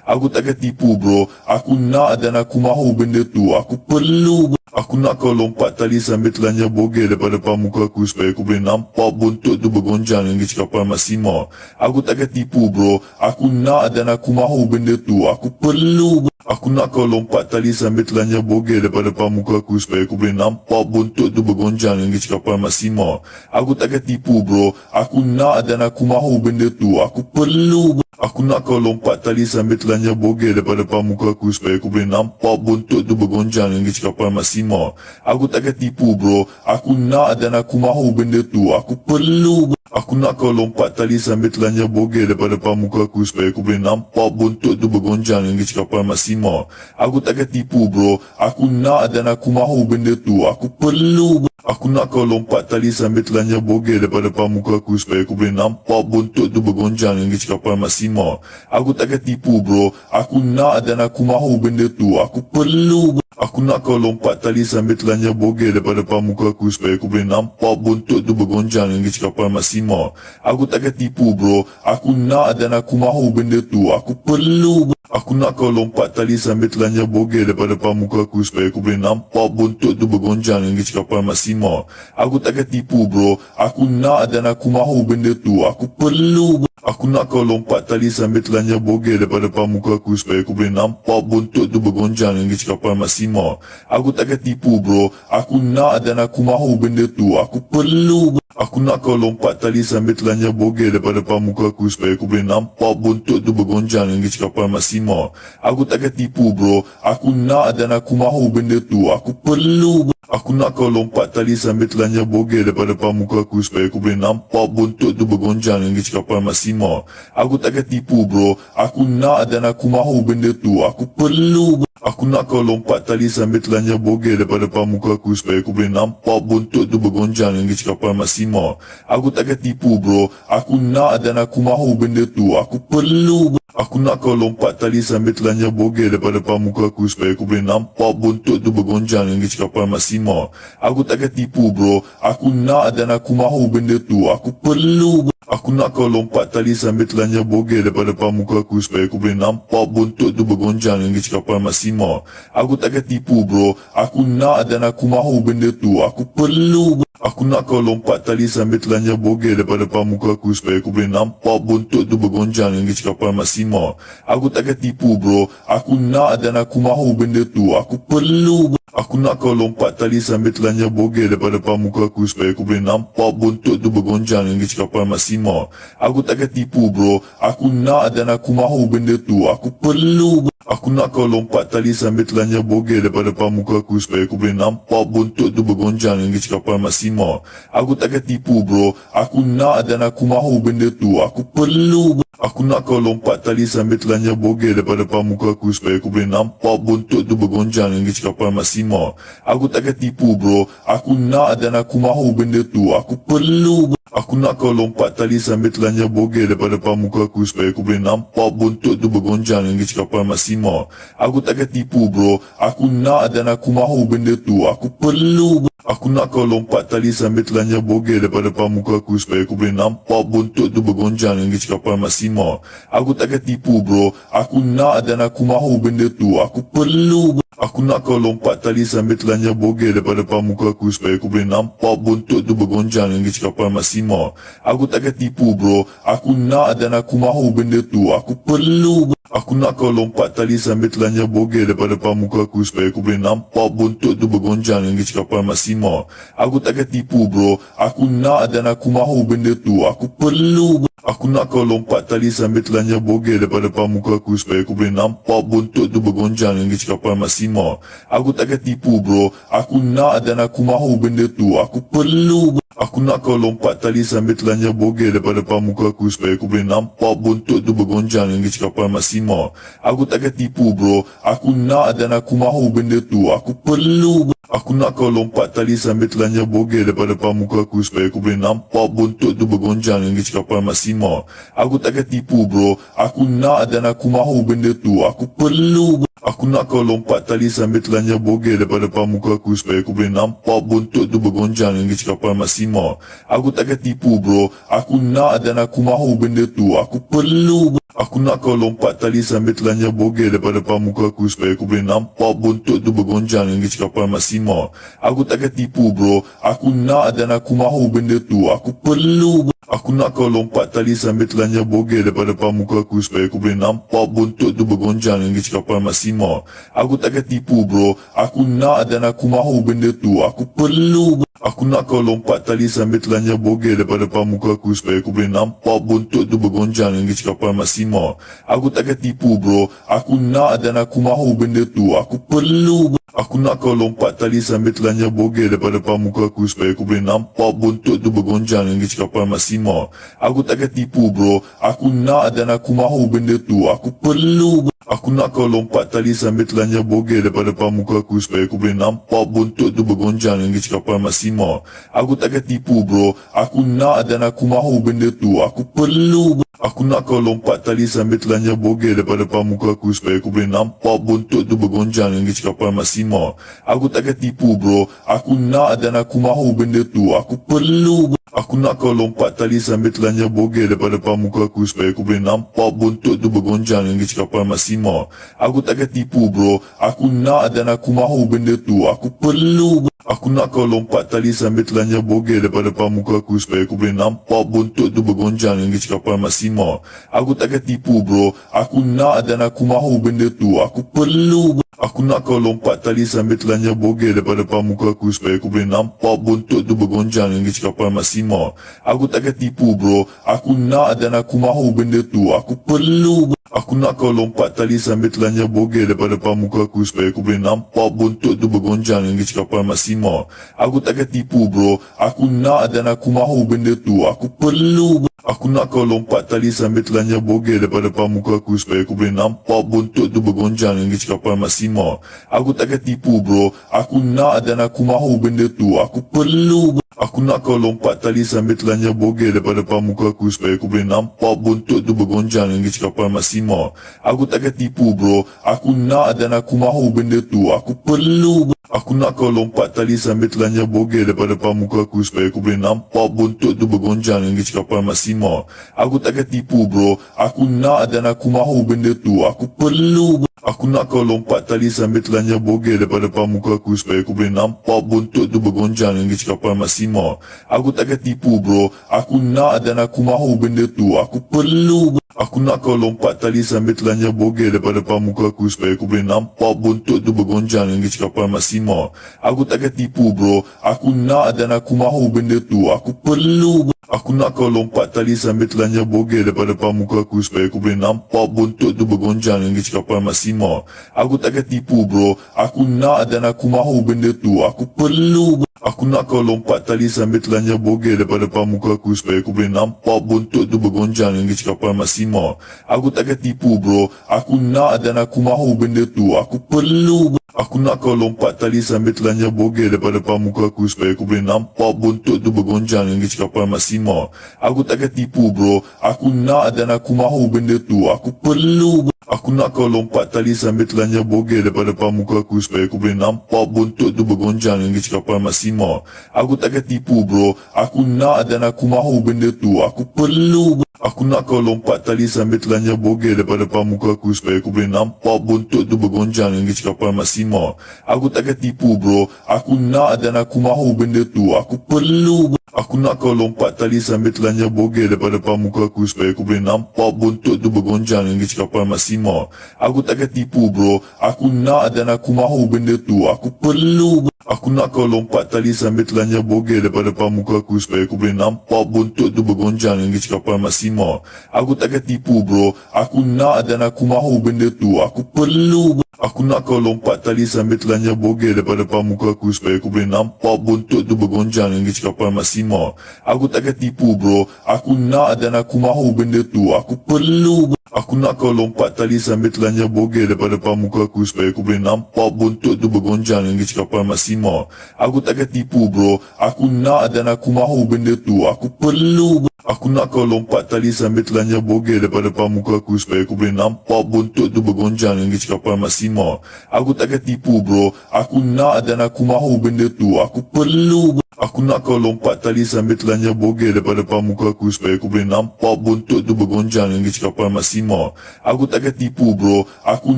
Aku takkan tipu bro. Aku nak dan aku mahu benda tu. Aku perlu bro. Aku nak kau lompat tali sambil telannya bogel daripada pamuka aku supaya aku boleh nampak buntut tu bergonjang dengan kapal maksimal. Aku takkan tipu bro. Aku nak dan aku mahu benda tu. Aku perlu bro. Aku nak kau lompat tali sambil telannya bogel daripada pamuka aku supaya aku boleh nampak buntut tu bergonjang dengan kapal maksimal. Aku takkan tipu bro. Aku nak dan aku mahu benda tu. Aku perlu bro. Aku nak kau lompat tali sambil telannya bogel daripada pamuka aku supaya aku boleh nampak buntut tu bergonjang dengan kapal maksimal. Aku takkan tipu bro. Aku nak dan aku mahu benda tu. Aku perlu bro. Aku nak kau lompat tali sambil telannya bogel daripada pamuka aku supaya aku boleh nampak buntut tu bergonjang dengan kapal maksimal. Aku takkan tipu bro. Aku nak dan aku mahu benda tu. Aku perlu bro. Aku nak kau lompat tali sambil telannya bogel daripada pamuka aku supaya aku boleh nampak buntut tu bergonjang dengan kapal maksimal. Aku takkan tipu bro. Aku nak dan aku mahu benda tu. Aku perlu bro. Aku nak kau lompat tali sambil telannya bogel daripada pamuka aku supaya aku boleh nampak buntut tu bergonjang dengan kapal maksimal. Aku takkan tipu bro. Aku nak dan aku mahu benda tu. Aku perlu bro. Aku nak kau lompat tali sambil telannya bogel daripada pamuka aku supaya aku boleh nampak buntut tu bergonjang dengan kapal maksimal. Aku takkan tipu bro. Aku nak dan aku mahu benda tu. Aku perlu bro. Aku nak kau lompat tali sambil telannya bogel daripada pamuka aku supaya aku boleh nampak buntut tu bergonjang dengan kapal maksimal. Aku takkan tipu bro. Aku nak dan aku mahu benda tu. Aku perlu bro. Aku nak kau lompat tali sambil telannya bogel daripada pamuka aku supaya aku boleh nampak buntut tu bergonjang dengan kapal maksimal. Aku takkan tipu bro. Aku nak dan aku mahu benda tu. Aku perlu bro. Aku nak kau lompat tali sambil telannya bogel daripada pamuka aku supaya aku boleh nampak buntut tu bergonjang dengan kapal maksimal. Aku takkan tipu bro. Aku nak dan aku mahu benda tu. Aku perlu bro. Aku nak kau lompat tali sambil telannya bogel daripada pamuka aku supaya aku boleh nampak buntut tu bergonjang dengan kapal maksimal. Aku takkan tipu bro. Aku nak dan aku mahu benda tu. Aku perlu bro. Aku nak kau lompat tali sambil telannya bogel daripada pamuka aku supaya aku boleh nampak buntut tu bergonjang dengan kapal maksimal. Aku takkan tipu bro. Aku nak dan aku mahu benda tu. Aku perlu bro. Aku nak kau lompat tali sambil telannya bogel daripada pamuka aku supaya aku boleh nampak buntut tu bergonjang dengan kapal maksimal. Aku takkan tipu bro. Aku nak dan aku mahu benda tu. Aku perlu bro. Aku nak kau lompat tali sambil telannya bogel daripada pamuka aku supaya aku boleh nampak buntut tu bergonjang dengan kapal maksimal. Aku takkan tipu bro. Aku nak dan aku mahu benda tu. Aku perlu bro. Aku nak kau lompat tali sambil telannya bogel daripada pamuka aku supaya aku boleh nampak buntut tu bergonjang dengan kapal maksimal. maksimal. Aku takkan tipu bro, aku nak dan aku mahu benda tu, aku perlu. Aku nak kau lompat tali sambil telanjang bogel daripada depan muka aku supaya aku boleh nampak buntut tu bergonjang dengan kecapan maksimal. Aku takkan tipu bro, aku nak dan aku mahu benda tu, aku perlu. Aku nak kau lompat tali sambil telanjang bogel daripada depan muka aku supaya aku boleh nampak buntut tu bergonjang dengan kecapan maksimal. Aku takkan tipu bro, aku nak dan aku mahu benda tu, aku perlu. Aku nak kau lompat tali sambil telanjang bogel daripada depan muka aku supaya aku boleh nampak buntut tu bergonjang dengan kecapan maksimal. Aku takkan tipu bro, aku nak dan aku mahu benda tu, aku perlu. Aku nak kau lompat tali sambil telanjang bogel daripada depan muka aku supaya aku boleh nampak buntut tu bergonjang dengan kecapan maksimal. Aku takkan tipu bro, aku nak dan aku mahu benda tu, aku perlu. Aku nak kau lompat tali sambil telanjang bogel daripada depan muka aku supaya aku boleh nampak buntut tu bergonjang dengan kecapan maksimal. Aku takkan tipu bro, aku nak dan aku mahu benda tu, aku perlu. Aku nak kau lompat tali sambil telanjang bogel daripada depan muka aku supaya aku boleh nampak buntut tu bergonjang dengan kecapan maksimal. Aku takkan tipu bro, aku nak dan aku mahu benda tu, aku perlu. Aku nak kau lompat tali sambil telanjang bogel daripada depan muka aku supaya aku boleh nampak buntut tu bergonjang dengan kecapan maksimal. Aku takkan tipu bro, aku nak dan aku mahu benda tu, aku perlu. Aku nak kau lompat tali sambil telanjang bogel daripada depan muka aku supaya aku boleh nampak buntut tu bergonjang dengan kecapan maksimal. Aku takkan tipu bro, aku nak dan aku mahu benda tu, aku perlu. Aku nak kau lompat tali sambil telanjang bogel daripada depan muka aku supaya aku boleh nampak buntut tu bergonjang dengan kecapan maksimal. Aku takkan tipu bro, aku nak dan aku mahu benda tu, aku perlu. Aku nak kau lompat tali sambil telanjang bogel daripada depan muka aku supaya aku boleh nampak buntut tu bergonjang dengan kecapan maksimal. Aku takkan tipu bro, aku nak dan aku mahu benda tu, aku perlu. Aku nak kau lompat tali sambil telanjang bogel daripada depan muka aku supaya aku boleh nampak buntut tu bergonjang dengan kecapan maksimal. Aku takkan tipu bro, aku nak dan aku mahu benda tu, aku perlu. Aku nak kau lompat tali sambil telanjang bogel daripada depan muka aku supaya aku boleh nampak buntut tu bergonjang dengan kecapan maksimal. Aku takkan tipu bro, aku nak dan aku mahu benda tu, aku perlu. Aku nak kau lompat tali sambil telanjang bogel daripada depan muka aku supaya aku boleh nampak buntut tu bergonjang dengan kecapan maksimal. Aku takkan tipu bro, aku nak dan aku mahu benda tu, aku perlu. Aku nak kau lompat tali sambil telanjang bogel daripada depan muka aku supaya aku boleh nampak buntut tu bergonjang dengan kecapan maksimal. Aku takkan tipu bro, aku nak dan aku mahu benda tu, aku perlu. Aku nak kau lompat tali sambil telanjang bogel daripada depan muka aku supaya aku boleh nampak buntut tu bergonjang dengan kecapan maksimal. Aku takkan tipu bro, aku nak dan aku mahu benda tu, aku perlu. Aku nak kau lompat tali sambil telanjang bogel daripada depan muka aku supaya aku boleh nampak buntut tu bergonjang dengan kecapan maksimal. Aku takkan tipu bro, aku nak dan aku mahu benda tu, aku perlu. Aku nak kau lompat tali sambil telanjang bogel daripada depan muka aku supaya aku boleh nampak buntut tu bergonjang dengan kecapan maksimal. Aku takkan tipu bro, aku nak dan aku mahu benda tu, aku perlu. Aku nak kau lompat tali sambil telanjang bogel daripada depan muka aku supaya aku boleh nampak buntut tu bergonjang dengan kecapan maksimal. Aku takkan tipu bro, aku nak dan aku mahu benda tu, aku perlu. Aku nak kau lompat tali sambil telanjang bogel daripada depan muka aku supaya aku boleh nampak buntut tu bergonjang dengan kecapan maksimal. Aku takkan tipu bro, aku nak dan aku mahu benda tu, aku perlu. Aku nak kau lompat tali sambil telanjang bogel daripada depan muka aku supaya aku boleh nampak buntut tu bergonjang dengan kecapan maksimal. Aku takkan tipu bro, aku nak dan aku mahu benda tu, aku perlu. Aku nak kau lompat tali sambil telanjang bogel daripada depan muka aku supaya aku boleh nampak buntut tu bergonjang dengan kecapan maksimal. Aku takkan tipu bro, aku nak dan aku mahu benda tu, aku perlu. Aku nak kau lompat tali sambil telanjang bogel daripada depan muka aku supaya aku boleh nampak buntut tu bergonjang dengan kecapan maksimal. Aku takkan tipu bro, aku nak dan aku mahu benda tu, aku perlu. Aku nak kau lompat tali sambil telanjang bogel daripada depan muka aku supaya aku boleh nampak buntut tu bergonjang dengan kecapan maksimal. Aku takkan tipu bro, aku nak dan aku mahu benda tu, aku perlu. Aku nak kau lompat tali sambil telanjang bogel daripada depan muka aku supaya aku boleh nampak buntut tu bergonjang dengan kecapan maksimal. Aku takkan tipu bro, aku nak dan aku mahu benda tu, aku perlu. Aku nak kau lompat tali sambil telanjang bogel daripada depan muka aku supaya aku boleh nampak buntut tu bergonjang dengan kecapan maksimal. Aku takkan tipu bro, aku nak dan aku mahu benda tu, aku perlu. Aku Aku nak kau lompat tali sambil telanjang bogel daripada depan muka aku supaya aku boleh nampak bontot tu bergonjang dengan kecepatan maksimal. Aku takkan tipu bro. Aku nak dan aku mahu benda tu. Aku perlu bro. Aku nak kau lompat tali sambil telanjang bogel daripada depan muka aku supaya aku boleh nampak bontot tu bergonjang dengan kecepatan maksimal. Aku takkan tipu bro. Aku nak dan aku mahu benda tu. Aku perlu bro. Aku nak kau lompat tali sambil telanjang bogel daripada depan muka aku supaya aku boleh nampak bontot tu bergonjang dengan kecepatan maksimal. Aku takkan tipu bro. Aku nak dan aku mahu benda tu. Aku perlu bro. Aku nak kau lompat tali sambil telanjang bogel daripada depan muka aku supaya aku boleh nampak bontot tu bergonjang dengan kecepatan maksimal. Aku takkan tipu bro. Aku nak dan aku mahu benda tu. Aku perlu bro. Aku nak kau lompat tali sambil telanjang bogel daripada depan muka aku supaya aku boleh nampak bontot tu bergonjang dengan kecepatan maksimal. Aku takkan tipu bro. Aku nak dan aku mahu benda tu. Aku perlu bro. Aku nak kau lompat tali sambil telanjang bogel daripada depan muka aku supaya aku boleh nampak bontot tu bergonjang dengan kecepatan maksimal. Aku takkan tipu bro. Aku nak dan aku mahu benda tu. Aku perlu bro. Aku nak kau lompat tali sambil telanjang bogel daripada depan muka aku supaya aku boleh nampak bontot tu bergonjang dengan kecepatan maksimal. Aku takkan tipu bro. Aku nak dan aku mahu benda tu. Aku perlu bro. Aku nak kau lompat tali sambil telanjang bogel daripada depan muka aku supaya aku boleh nampak bontot tu bergonjang dengan kecepatan maksimal. Aku takkan tipu bro. Aku nak dan aku mahu benda tu. Aku perlu bro. Aku nak kau lompat tali sambil telanjang bogel daripada depan muka aku supaya aku boleh nampak bontot tu bergonjang dengan kecepatan maksimal. Aku takkan tipu bro. Aku nak dan aku mahu benda tu. Aku perlu bro. Aku nak kau lompat tali sambil telanjang bogel daripada depan muka aku supaya aku boleh nampak bontot tu bergonjang dengan kecepatan maksimal. Aku takkan tipu bro. Aku nak dan aku mahu benda tu. Aku perlu bro. Aku nak kau lompat tali sambil telanjang bogel daripada depan muka aku supaya aku boleh nampak bontot tu bergonjang dengan kecepatan maksimal. Aku takkan tipu bro. Aku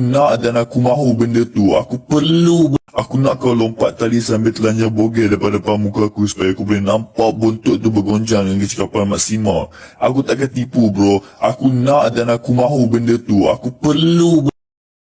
nak dan aku mahu benda tu. Aku perlu bro. Aku nak kau lompat tali sambil telanjang bogel daripada depan muka aku supaya aku boleh nampak bontot tu bergonjang dengan kecepatan maksimal. Aku takkan tipu bro. Aku nak dan aku mahu benda tu. Aku perlu bro.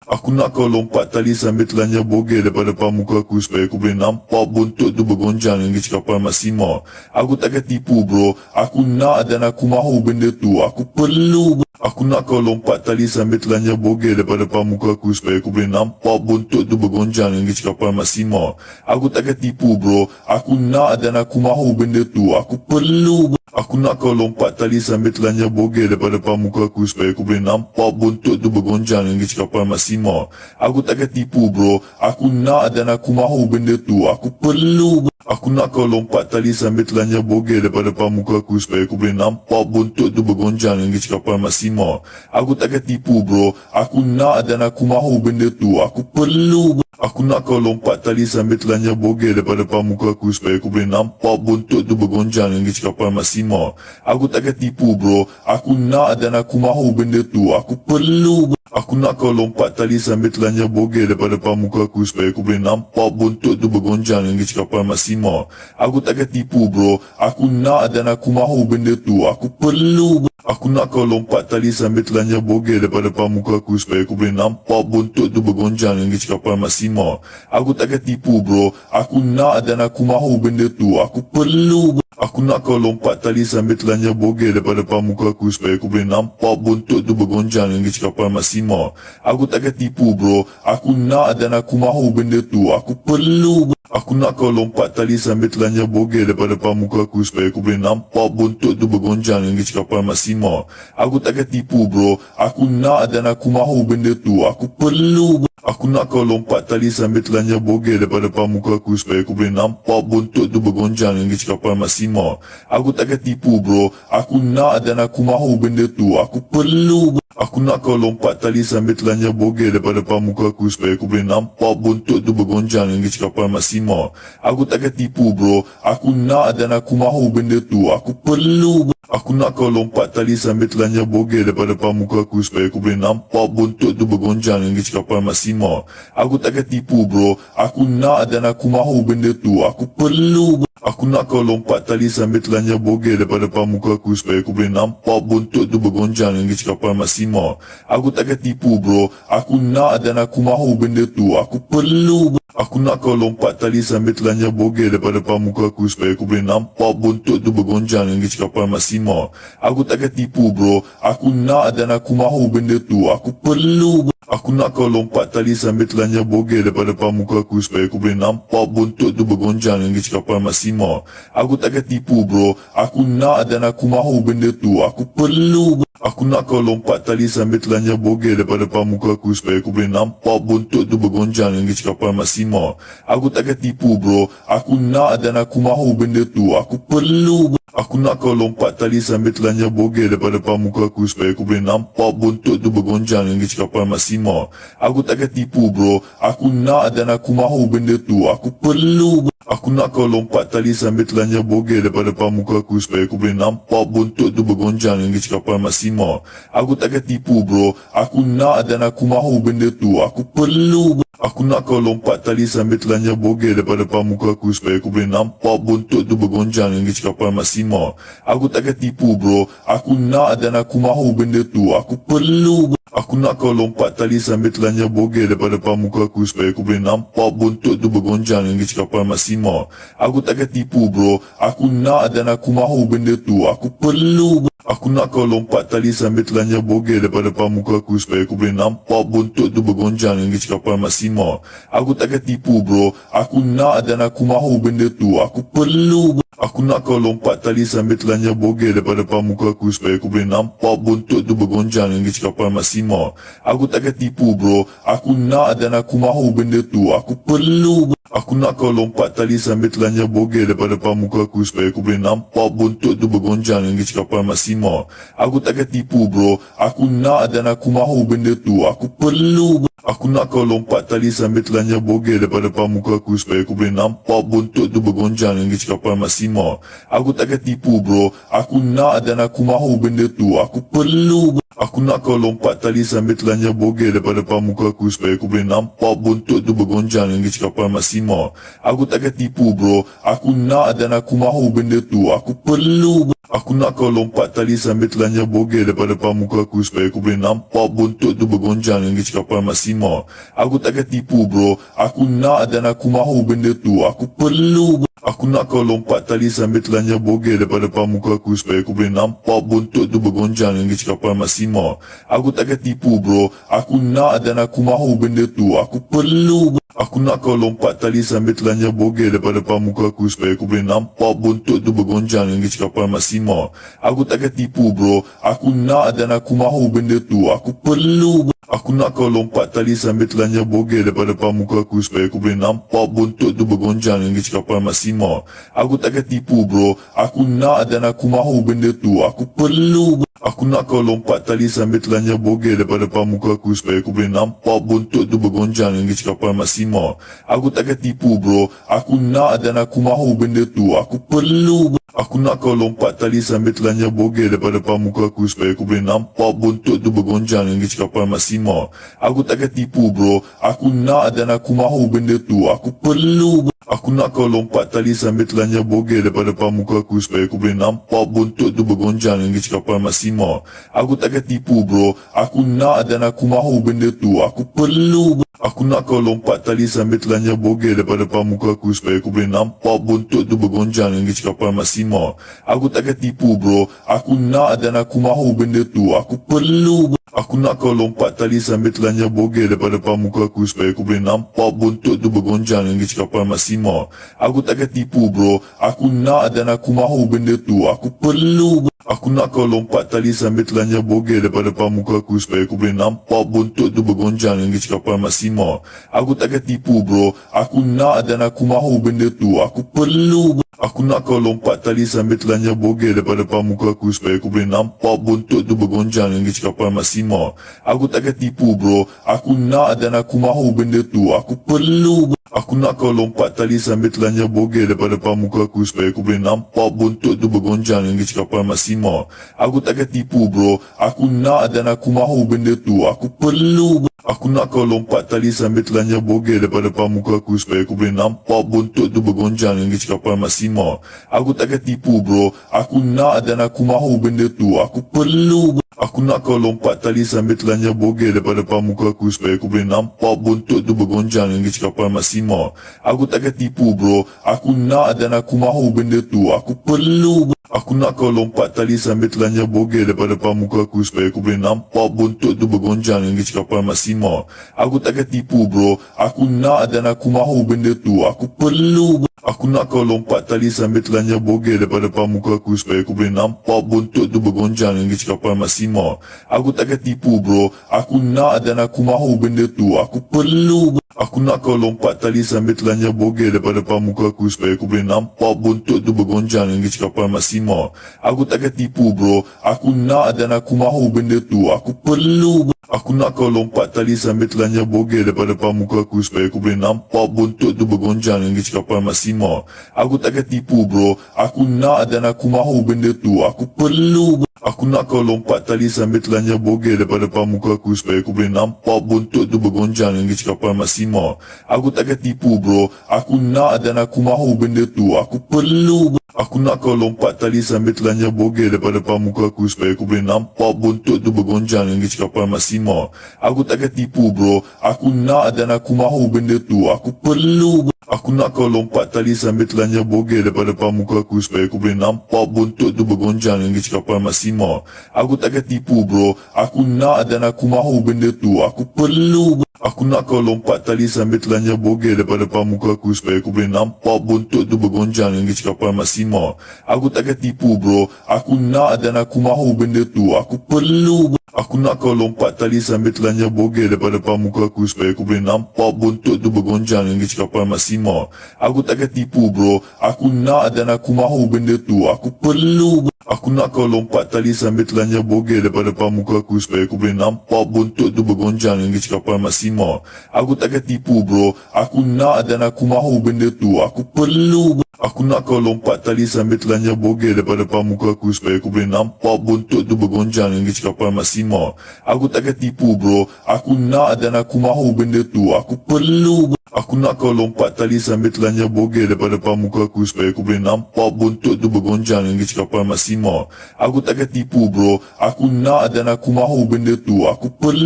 Aku nak kau lompat tali sambil telanjang bogel daripada depan muka aku supaya aku boleh nampak bontot tu bergonjang dengan kecepatan maksimal. Aku takkan tipu bro. Aku nak dan aku mahu benda tu. Aku perlu bro. Aku nak kau lompat tali sambil telanjang bogel daripada depan muka aku supaya aku boleh nampak bontot tu bergonjang dengan kecepatan maksimal. Aku takkan tipu bro. Aku nak dan aku mahu benda tu. Aku perlu bro. Aku nak kau lompat tali sambil telanjang bogel daripada depan muka aku supaya aku boleh nampak bontot tu bergonjang dengan kecepatan maksimal. Aku takkan tipu bro. Aku nak dan aku mahu benda tu. Aku perlu bro. Aku nak kau lompat tali sambil telanjang bogel daripada depan muka aku supaya aku boleh nampak bontot tu bergonjang dengan kecepatan maksimal. Aku takkan tipu bro. Aku nak dan aku mahu benda tu. Aku perlu bro. Aku nak kau lompat tali sambil telanjang bogel daripada depan muka aku supaya aku boleh nampak bontot tu bergonjang dengan kecepatan maksimal. Aku takkan tipu bro. Aku nak dan aku mahu benda tu. Aku perlu bro. Aku nak kau lompat tali sambil telanjang bogel daripada depan muka aku supaya aku boleh nampak bontot tu bergonjang dengan kecepatan maksimal. Aku takkan tipu bro. Aku nak dan aku mahu benda tu. Aku perlu bro. Aku nak kau lompat tali sambil telanjang bogel daripada depan muka aku supaya aku boleh nampak bontot tu bergonjang dengan kecepatan maksimal. Aku takkan tipu bro. Aku nak dan aku mahu benda tu. Aku perlu bro. Aku nak kau lompat tali sambil telanjang bogel daripada depan muka aku supaya aku boleh nampak bontot tu bergonjang dengan kecepatan maksimal. Aku takkan tipu bro. Aku nak dan aku mahu benda tu. Aku perlu bro. Aku nak kau lompat tali sambil telanjang bogel daripada depan muka aku supaya aku boleh nampak bontot tu bergonjang dengan kecepatan maksimal. Aku takkan tipu bro. Aku nak dan aku mahu benda tu. Aku perlu bro. Aku nak kau lompat tali sambil telanjang bogel daripada depan muka aku supaya aku boleh nampak bontot tu bergonjang dengan kecepatan maksimal. Aku takkan tipu bro. Aku nak dan aku mahu benda tu. Aku perlu bro. Aku nak kau lompat tali sambil telanjang bogel daripada depan muka aku supaya aku boleh nampak bontot tu bergonjang dengan kecepatan maksimal. Aku takkan tipu bro. Aku nak dan aku mahu benda tu. Aku perlu bro. Aku nak kau lompat tali sambil telanjang bogel daripada depan muka aku supaya aku boleh nampak bontot tu bergonjang dengan kecepatan maksimal. Aku takkan tipu bro. Aku nak dan aku mahu benda tu. Aku perlu bro. Aku nak kau lompat tali sambil telanjang bogel daripada depan muka aku supaya aku boleh nampak bontot tu bergonjang dengan kecepatan maksimal. Aku takkan tipu bro. Aku nak dan aku mahu benda tu. Aku perlu bro. Aku nak kau lompat tali sambil telanjang bogel daripada pamuka aku supaya aku boleh nampak bontot tu bergonjang dengan kecapan maksimal. Aku takkan tipu bro. Aku nak dan aku mahu benda tu. Aku perlu bro. Aku nak kau lompat tali sambil telanjang bogel daripada pamuka aku supaya aku boleh nampak bontot tu bergonjang dengan kecapan maksimal. Aku takkan tipu bro. Aku nak dan aku mahu benda tu. Aku perlu bro. Aku nak kau lompat tali sambil telanjang bogel daripada pamuka aku supaya aku boleh nampak bontot tu bergonjang dengan kecapan maksimal. Aku takkan tipu bro. Aku nak dan aku mahu benda tu. Aku perlu bro. Aku nak kau lompat tali sambil telanjang bogel daripada pamuka aku supaya aku boleh nampak bontot tu bergonjang dengan kecapan maksimal. Aku takkan tipu bro. Aku nak dan aku mahu benda tu. Aku perlu bro. Aku nak kau lompat tali sambil telanjang bogel daripada pamuka aku supaya aku boleh nampak bontot tu bergonjang dengan kecapan maksimal. Aku takkan tipu bro. Aku nak dan aku mahu benda tu. Aku perlu bro. Aku nak kau lompat tali sambil telanjang bogel daripada pamuka aku supaya aku boleh nampak bontot tu bergonjang dengan kecapan maksimal. Aku takkan tipu bro. Aku nak dan aku mahu benda tu. Aku perlu bro. Aku nak kau lompat tali sambil telanjang bogel daripada pamuka aku supaya aku boleh nampak bontot tu bergonjang dengan kecapan maksimal. Aku takkan tipu bro. Aku nak dan aku mahu benda tu. Aku perlu bro. Aku nak kau lompat tali sambil telanjang bogel daripada pamuka aku supaya aku boleh nampak bontot tu bergonjang dengan kecapan maksimal. Aku takkan tipu bro. Aku nak dan aku mahu benda tu. Aku perlu bro. Aku nak kau lompat tali sambil telanjang bogel daripada pamuka aku supaya aku boleh nampak bontot tu bergonjang dengan kecapan maksimal. Aku takkan tipu bro. Aku nak dan aku mahu benda tu. Aku perlu bro. Aku nak kau lompat tali sambil telanjang bogel daripada pamuka aku supaya aku boleh nampak bontot tu bergonjang dengan kecapan maksimal. Aku takkan tipu bro. Aku nak dan aku mahu benda tu. Aku perlu bro. Aku nak kau lompat tali sambil telanjang bogel daripada pamuka aku supaya aku boleh nampak bontot tu bergonjang dengan kecapan maksimal. Aku takkan tipu bro. Aku nak dan aku mahu benda tu. Aku perlu bro. Aku nak kau lompat tali sambil telanjang bogel daripada pamuka aku supaya aku boleh nampak bontot tu bergonjang dengan kecapan maksimal. Aku takkan tipu bro. Aku nak dan aku mahu benda tu. Aku perlu bro. Aku nak kau lompat tali sambil telanjang bogel daripada pamuka aku supaya aku boleh nampak bontot tu bergonjang dengan kecapan maksimal. Aku takkan tipu bro. Aku nak dan aku mahu benda tu. Aku perlu bro. Aku nak kau lompat tali sambil telanjang bogel daripada pamuka aku supaya aku boleh nampak bontot tu bergonjang dengan kecapan maksimal. Aku takkan tipu bro. Aku nak dan aku mahu benda tu. Aku perlu bro. Aku nak kau lompat tali sambil telanjang bogel daripada pamuka aku supaya aku boleh nampak bontot tu bergonjang dengan kecapan maksimal. Aku takkan tipu bro. Aku nak dan aku mahu benda tu. Aku perlu bro. Aku nak kau lompat tali sambil telanjang bogel daripada pamuka aku supaya aku boleh nampak bontot tu bergonjang dengan kecapan maksimal. Aku takkan tipu bro. Aku nak dan aku mahu benda tu. Aku perlu bro. Aku nak kau lompat tali sambil telanjang bogel daripada pamuka aku supaya aku boleh nampak bontot tu bergonjang dengan kecapan maksimal. Aku takkan tipu bro. Aku nak dan aku mahu benda tu. Aku perlu bro. Aku nak kau lompat tali sambil telanjang bogel daripada pamuka aku supaya aku boleh nampak bontot tu bergonjang dengan kecapan maksimal. Aku takkan tipu bro. Aku nak dan aku mahu benda tu. Aku perlu bro. Aku nak kau lompat tali sambil telanjang bogel daripada pamuka aku supaya aku boleh nampak bontot tu bergonjang dengan kecapan maksimal. Aku takkan tipu bro. Aku nak dan aku mahu benda tu. Aku perlu bro. Aku nak kau lompat tali sambil telanjang bogel daripada pamuka aku supaya aku boleh nampak bontot tu bergonjang dengan kecapan maksimal. Aku takkan tipu bro. Aku nak dan aku mahu benda tu. Aku perlu bro. Aku nak kau lompat tali sambil telanjang bogel daripada pamuka aku supaya aku boleh nampak bontot tu bergonjang dengan kecapan maksimal. Aku takkan tipu bro. Aku nak dan aku mahu benda tu. Aku perlu bro. Aku nak kau lompat tali sambil telanjang bogel daripada pamuka aku supaya aku boleh nampak bontot tu bergonjang dengan kecapan maksimal. Aku takkan tipu bro. Aku nak dan aku mahu benda tu. Aku perlu bro. Aku nak kau lompat tali sambil telanjang bogel daripada pamuka aku supaya aku boleh nampak bontot tu bergonjang dengan kecapan maksimal. Aku takkan tipu bro. Aku nak dan aku mahu benda tu. Aku perlu bro. Aku nak kau lompat tali sambil telanjang bogel daripada pamuka aku supaya aku boleh nampak bontot tu bergonjang dengan kecapan maksimal. Aku takkan tipu bro. Aku nak dan aku mahu benda tu. Aku perlu bro. Aku nak kau lompat tali sambil telanjang bogel daripada pamuka aku supaya aku boleh nampak bontot tu bergonjang dengan kecapan maksimal. Aku takkan tipu bro. Aku nak dan aku mahu benda tu. Aku perlu bro. Aku nak kau lompat tali sambil telanjang bogel daripada depan muka aku supaya aku boleh nampak bontot tu bergonjang dengan kecepatan maksima. Aku takkan tipu bro. Aku nak dan aku mahu benda tu. Aku perlu. Aku nak kau lompat tali sambil telanjang bogel daripada depan muka aku supaya aku boleh nampak bontot tu bergonjang dengan kecepatan maksima. Aku takkan tipu bro. Aku nak dan aku mahu benda tu. Aku perlu. Aku nak kau lompat tali sambil telanjang bogel daripada depan muka aku supaya aku boleh nampak bontot tu bergonjang dengan kecepatan maksima. Aku takkan tipu bro. Aku nak dan aku mahu benda tu. Aku perlu. Aku nak kau lompat tali sambil telanjang bogel daripada depan muka aku supaya aku boleh nampak bontot tu bergonjang dengan kecepatan maksima. Aku takkan tipu bro. Aku nak dan aku mahu benda tu. Aku perlu. Aku nak kau lompat tali sambil telanjang bogel daripada depan muka aku supaya aku boleh nampak bontot tu bergonjang dengan kecepatan maksima. Aku takkan tipu bro. Aku nak dan aku mahu benda tu. Aku perlu. Aku nak kau lompat tali sambil telanjang bogel daripada depan muka aku supaya aku boleh nampak bontot tu bergonjang dengan kecepatan maksima. Aku takkan tipu bro. Aku nak dan aku mahu benda tu. Aku perlu. Aku nak kau lompat tali sambil telanjang bogel daripada depan muka aku supaya aku boleh nampak bontot tu bergonjang dengan kecepatan maksima. Aku takkan tipu bro. Aku nak dan aku mahu benda tu. Aku perlu. Aku nak kau lompat tali sambil telanjang bogel daripada depan muka aku supaya aku boleh nampak bontot tu bergonjang dengan kecepatan maksima. Aku takkan tipu bro. Aku nak dan aku mahu benda tu. Aku perlu. Aku nak kau lompat tali sambil telanjang bogel daripada depan muka aku supaya aku boleh nampak bontot tu bergonjang dengan kecepatan maksima. Aku takkan tipu bro. Aku nak dan aku mahu benda tu. Aku perlu. Aku nak kau lompat tali sambil telanjang bogel daripada depan muka aku supaya aku boleh nampak bontot tu bergonjang dengan kecepatan maksima. Aku takkan tipu bro. Aku nak dan aku mahu benda tu. Aku perlu. Aku nak kau lompat tali sambil telanjang bogel daripada depan muka aku supaya aku boleh nampak bontot tu bergonjang dengan kecepatan maksima. Aku takkan tipu bro. Aku nak dan aku mahu benda tu. Aku perlu. Aku nak kau lompat tali sambil telanjang bogel daripada depan muka aku supaya aku boleh nampak bontot tu bergonjang dengan kecepatan maksima. Aku takkan tipu bro. Aku nak dan aku mahu benda tu. Aku perlu. Aku nak kau lompat tali sambil telanjang bogel daripada depan muka aku supaya aku boleh nampak bontot tu bergonjang dengan kecepatan maksima. Aku takkan tipu bro. Aku nak dan aku mahu benda tu. Aku perlu.